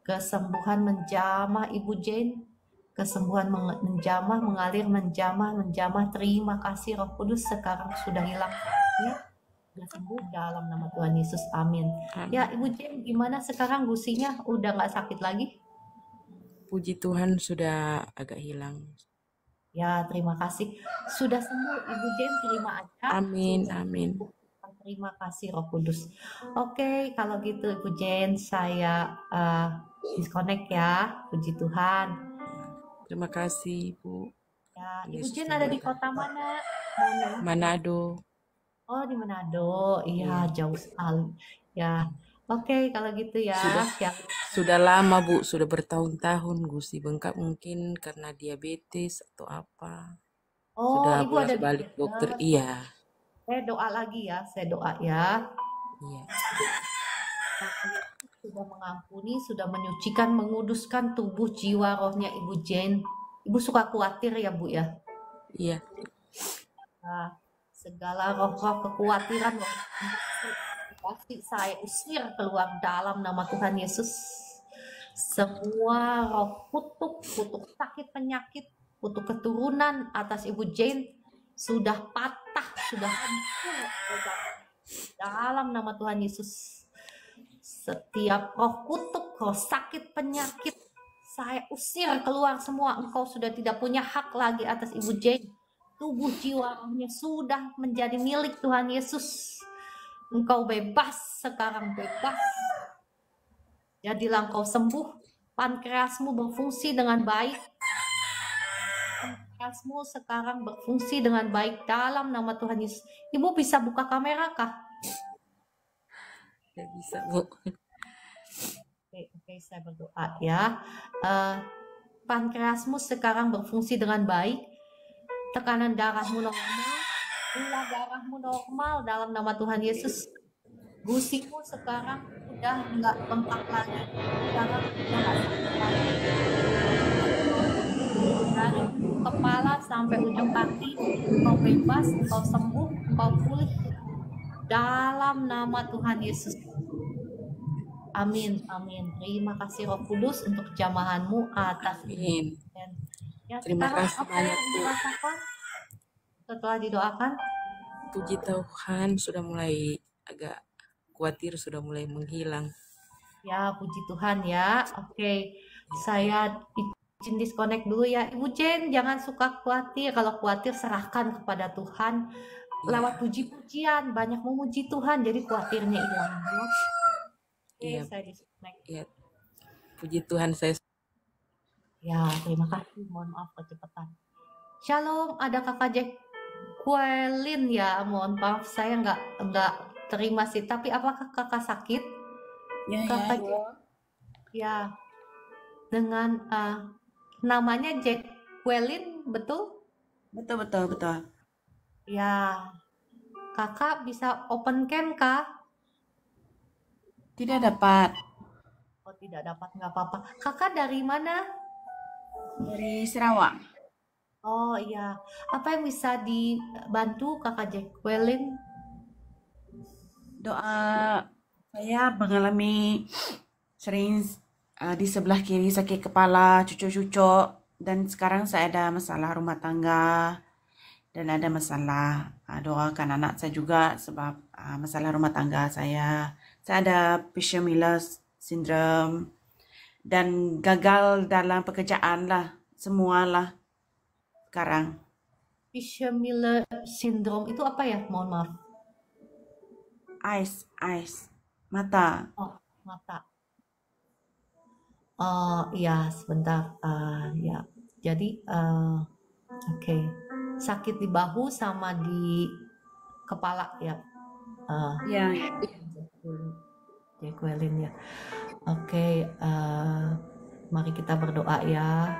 kesembuhan menjamah Ibu Jen, kesembuhan menjamah, mengalir, menjamah. Terima kasih Roh Kudus, sekarang sudah hilang sakitnya, sudah sembuh dalam nama Tuhan Yesus, amin. Ya Ibu Jen, gimana sekarang gusinya udah nggak sakit lagi? Puji Tuhan sudah agak hilang. Ya, terima kasih. Sudah sembuh Ibu Jen, terima aja. Amin, amin. Terima kasih Roh Kudus. Oke, kalau gitu Ibu Jen, saya disconnect ya. Puji Tuhan. Terima kasih Ibu. Ya, Ibu Jen ada di kota mana? Manado. Oh, di Manado. Iya, jauh sekali. Ya, oke, kalau gitu ya. Sudah lama Bu, sudah bertahun-tahun gusi bengkak, mungkin karena diabetes atau apa. Oh, sudah Ibu ada balik dokter. Iya. Saya doa lagi ya, saya doa ya. Iya. Sudah mengampuni, sudah menyucikan, menguduskan tubuh, jiwa, rohnya Ibu Jen. Ibu suka khawatir ya Bu ya? Iya. Nah, segala roh-roh kekhawatiran, pasti saya usir keluar dalam nama Tuhan Yesus. Semua roh kutuk sakit penyakit, kutuk keturunan atas Ibu Jen sudah patah, sudah hancur dalam nama Tuhan Yesus. Setiap roh kutuk, roh sakit penyakit, saya usir keluar semua. Engkau sudah tidak punya hak lagi atas Ibu Jen. Tubuh jiwa rohnya sudah menjadi milik Tuhan Yesus. Engkau bebas sekarang, bebas. Jadilah engkau sembuh. Pankreasmu berfungsi dengan baik. Pankreasmu sekarang berfungsi dengan baik dalam nama Tuhan Yesus. Ibu bisa buka kamera kah? Ya bisa Bu. Oke, saya berdoa ya. Pankreasmu sekarang berfungsi dengan baik. Tekanan darahmu normal. Gula darahmu normal dalam nama Tuhan Yesus. Gusimu sekarang udah nggak bengkak lagi. Sekarang udah nggak sakit lagi. Dari kepala sampai ujung kaki, kau bebas, kau sembuh, kau pulih dalam nama Tuhan Yesus. Amin, amin. Terima kasih Roh Kudus untuk jamahanmu atas Amin. ya. Terima Sekarang kasih apa yang banyak, Bu. dirasakan setelah didoakan? Puji Tuhan sudah mulai agak khawatir, sudah mulai menghilang. Ya, puji Tuhan ya. Oke, saya izin disconnect dulu ya. Ibu Jen, jangan suka khawatir. Kalau khawatir serahkan kepada Tuhan lewat puji-pujian. Banyak memuji Tuhan, jadi khawatirnya hilang. Ya. Oke, Iya. saya disconnect. Ya, puji Tuhan saya. Ya, terima kasih. Mohon maaf kecepatan. Shalom, ada kakak Jack Kuelin ya. Mohon maaf, saya nggak terima sih. Tapi apakah kakak sakit? Ya, Kakak ya. Ya, dengan namanya Jack Kuelin, betul? Betul. Ya, kakak bisa open cam kah? Tidak dapat. Oh, tidak dapat, nggak apa-apa. Kakak dari mana? Dari Sarawak. Oh iya, apa yang bisa dibantu kakak Jack Kuelin? Doa, saya mengalami sering di sebelah kiri sakit kepala, cucuk-cucuk, dan sekarang saya ada masalah rumah tangga dan ada masalah doakan anak saya juga sebab masalah rumah tangga saya. Saya ada Fisher Miller syndrome dan gagal dalam pekerjaan lah, semualah sekarang. Fisher Miller syndrome itu apa ya? Mohon maaf. Eyes, mata. Oh, mata. Oh iya, sebentar. Ya, jadi oke. Sakit di bahu sama di kepala ya. Ya. Jack Kuelin ya. Oke, mari kita berdoa ya.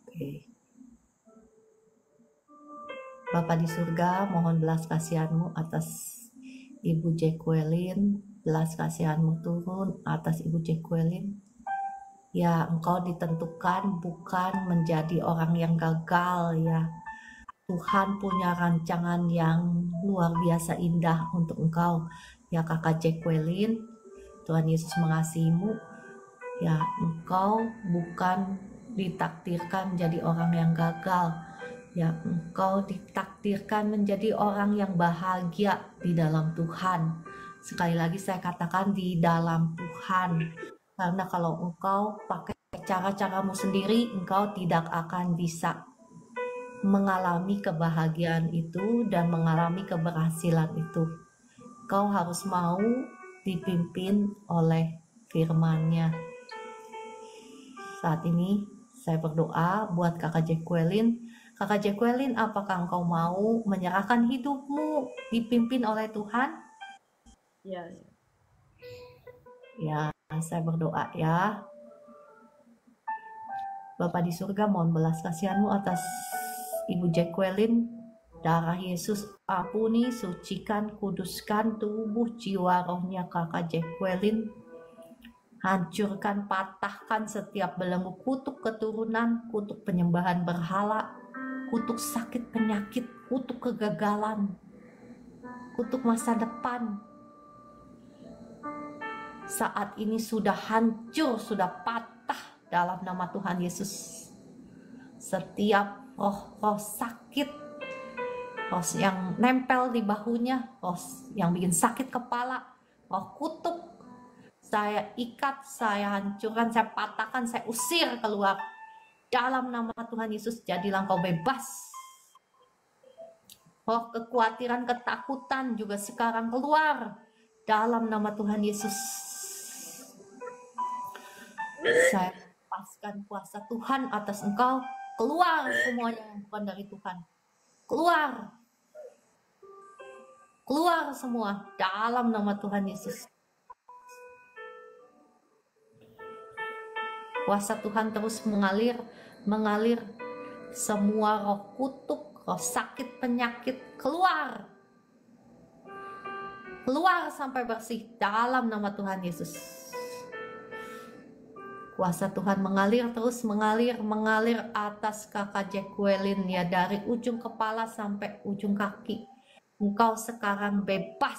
Oke. Bapa di surga, mohon belas kasihan-Mu atas Ibu Jack Kuelin. Belas kasihan-Mu turun atas Ibu Jack Kuelin. Ya, Engkau ditentukan bukan menjadi orang yang gagal ya. Tuhan punya rancangan yang luar biasa indah untuk Engkau. Ya kakak Jack Kuelin, Tuhan Yesus mengasihimu. Ya, Engkau bukan ditakdirkan menjadi orang yang gagal. Ya, Engkau ditakdirkan menjadi orang yang bahagia di dalam Tuhan. Sekali lagi saya katakan di dalam Tuhan. Karena kalau engkau pakai cara-caramu sendiri, engkau tidak akan bisa mengalami kebahagiaan itu dan mengalami keberhasilan itu. Engkau harus mau dipimpin oleh firman-Nya. Saat ini saya berdoa buat kakak Jack Kuelin. Kakak Jack Kuelin, apakah engkau mau menyerahkan hidupmu dipimpin oleh Tuhan? Ya. Ya, saya berdoa ya. Bapa di surga, mohon belas kasihan-Mu atas Ibu Jack Kuelin. Darah Yesus ampuni, sucikan, kuduskan tubuh, jiwa, rohnya kakak Jack Kuelin. Hancurkan, patahkan setiap belenggu kutuk keturunan, kutuk penyembahan berhala, kutuk sakit penyakit, kutuk kegagalan, kutuk masa depan. Saat ini sudah hancur, sudah patah dalam nama Tuhan Yesus. Setiap roh sakit, roh yang nempel di bahunya, roh yang bikin sakit kepala, roh kutuk, saya ikat, saya hancurkan, saya patahkan, saya usir keluar. Dalam nama Tuhan Yesus, jadilah engkau bebas. Roh kekhawatiran, ketakutan juga sekarang keluar. Dalam nama Tuhan Yesus. Saya lepaskan kuasa Tuhan atas engkau. Keluar semuanya yang bukan dari Tuhan. Keluar. Keluar semua dalam nama Tuhan Yesus. Kuasa Tuhan terus mengalir semua roh kutuk, roh sakit, penyakit keluar. Keluar sampai bersih dalam nama Tuhan Yesus. Kuasa Tuhan mengalir terus mengalir atas kakak Jack Kuelin ya, dari ujung kepala sampai ujung kaki. Engkau sekarang bebas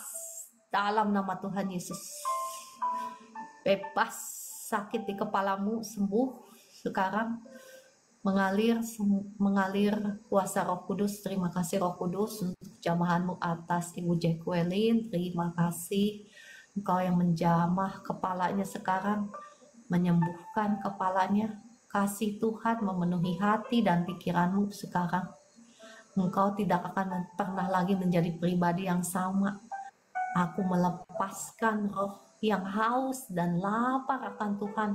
dalam nama Tuhan Yesus. Bebas, sakit di kepalamu sembuh sekarang. Mengalir kuasa Roh Kudus. Terima kasih Roh Kudus untuk jamahanmu atas Ibu Jacqueline. Terima kasih Engkau yang menjamah kepalanya sekarang, menyembuhkan kepalanya. Kasih Tuhan memenuhi hati dan pikiranmu sekarang. Engkau tidak akan pernah lagi menjadi pribadi yang sama. Aku melepaskan roh yang haus dan lapar akan Tuhan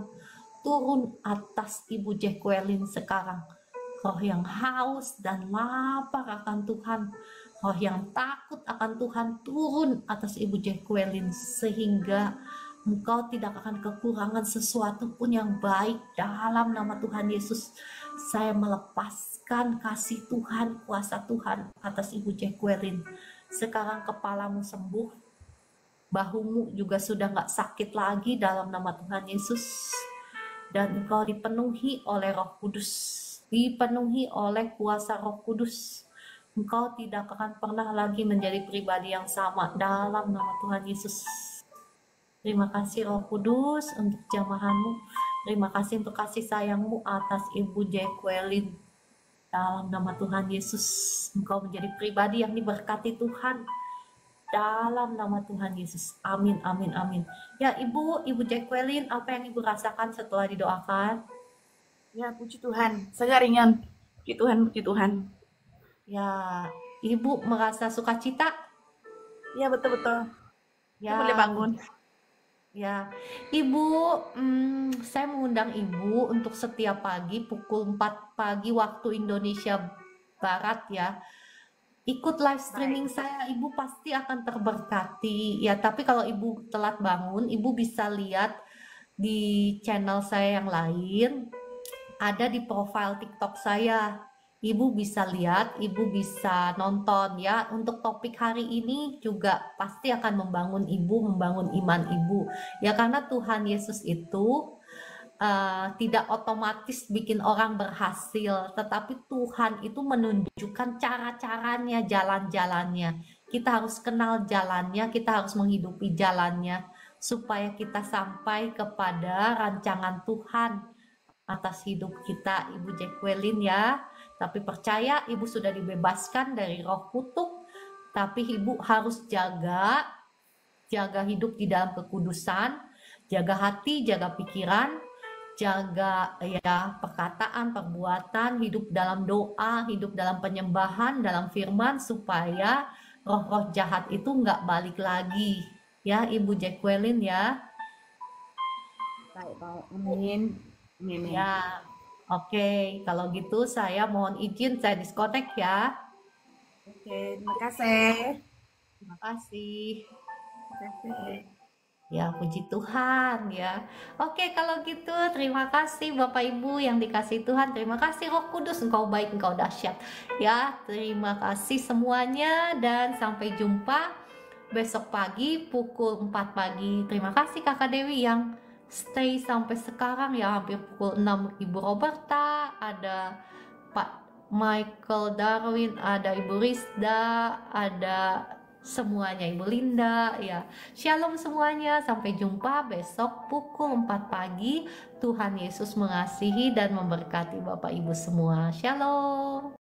turun atas Ibu Jacqueline sekarang. Roh yang haus dan lapar akan Tuhan, roh yang takut akan Tuhan turun atas Ibu Jacqueline, sehingga engkau tidak akan kekurangan sesuatu pun yang baik dalam nama Tuhan Yesus. Saya melepaskan kasih Tuhan, kuasa Tuhan atas Ibu Jacqueline. Sekarang kepalamu sembuh, bahumu juga sudah gak sakit lagi dalam nama Tuhan Yesus. Dan engkau dipenuhi oleh Roh Kudus, dipenuhi oleh kuasa Roh Kudus. Engkau tidak akan pernah lagi menjadi pribadi yang sama dalam nama Tuhan Yesus. Terima kasih Roh Kudus untuk jamahanmu. Terima kasih untuk kasih sayangmu atas Ibu Jacqueline. Dalam nama Tuhan Yesus, engkau menjadi pribadi yang diberkati Tuhan. Dalam nama Tuhan Yesus. Amin, amin, amin. Ya Ibu Jacqueline, apa yang Ibu rasakan setelah didoakan? Ya, puji Tuhan. Saya ringan. Puji Tuhan, puji Tuhan. Ya, Ibu merasa sukacita? Ya, betul-betul. Ya, Boleh bangun. Ya, Ibu, saya mengundang Ibu untuk setiap pagi pukul 4 pagi waktu Indonesia Barat ya. Ikut live streaming saya, Ibu pasti akan terberkati. Ya, tapi kalau Ibu telat bangun, Ibu bisa lihat di channel saya yang lain, ada di profile TikTok saya. Ibu bisa lihat, Ibu bisa nonton ya. Untuk topik hari ini juga pasti akan membangun Ibu, membangun iman Ibu. Ya, karena Tuhan Yesus itu tidak otomatis bikin orang berhasil, tetapi Tuhan itu menunjukkan cara-caranya, jalan-jalannya. Kita harus kenal jalannya, kita harus menghidupi jalannya, supaya kita sampai kepada rancangan Tuhan atas hidup kita, Ibu Jacqueline ya. Tapi percaya Ibu sudah dibebaskan dari roh kutuk, tapi Ibu harus jaga hidup di dalam kekudusan, jaga hati, jaga pikiran, jaga ya perkataan, perbuatan, hidup dalam doa, hidup dalam penyembahan, dalam firman, supaya roh-roh jahat itu nggak balik lagi ya Ibu Jacqueline ya. Baik. Amin. Amin. Ya, oke. Kalau gitu saya mohon izin, saya disconnect ya. Oke, terima kasih. Terima kasih. Terima kasih. Ya, puji Tuhan ya. Oke, kalau gitu terima kasih Bapak Ibu yang dikasih Tuhan. Terima kasih Roh Kudus, Engkau baik, Engkau dahsyat. Ya, terima kasih semuanya dan sampai jumpa besok pagi pukul 4 pagi. Terima kasih Kakak Dewi yang stay sampai sekarang ya, hampir pukul 6. Ibu Roberta, ada Pak Michael Darwin, ada Ibu Rizda, ada semuanya, Ibu Linda ya. Shalom semuanya, sampai jumpa besok pukul 4 pagi. Tuhan Yesus mengasihi dan memberkati Bapak Ibu semua. Shalom.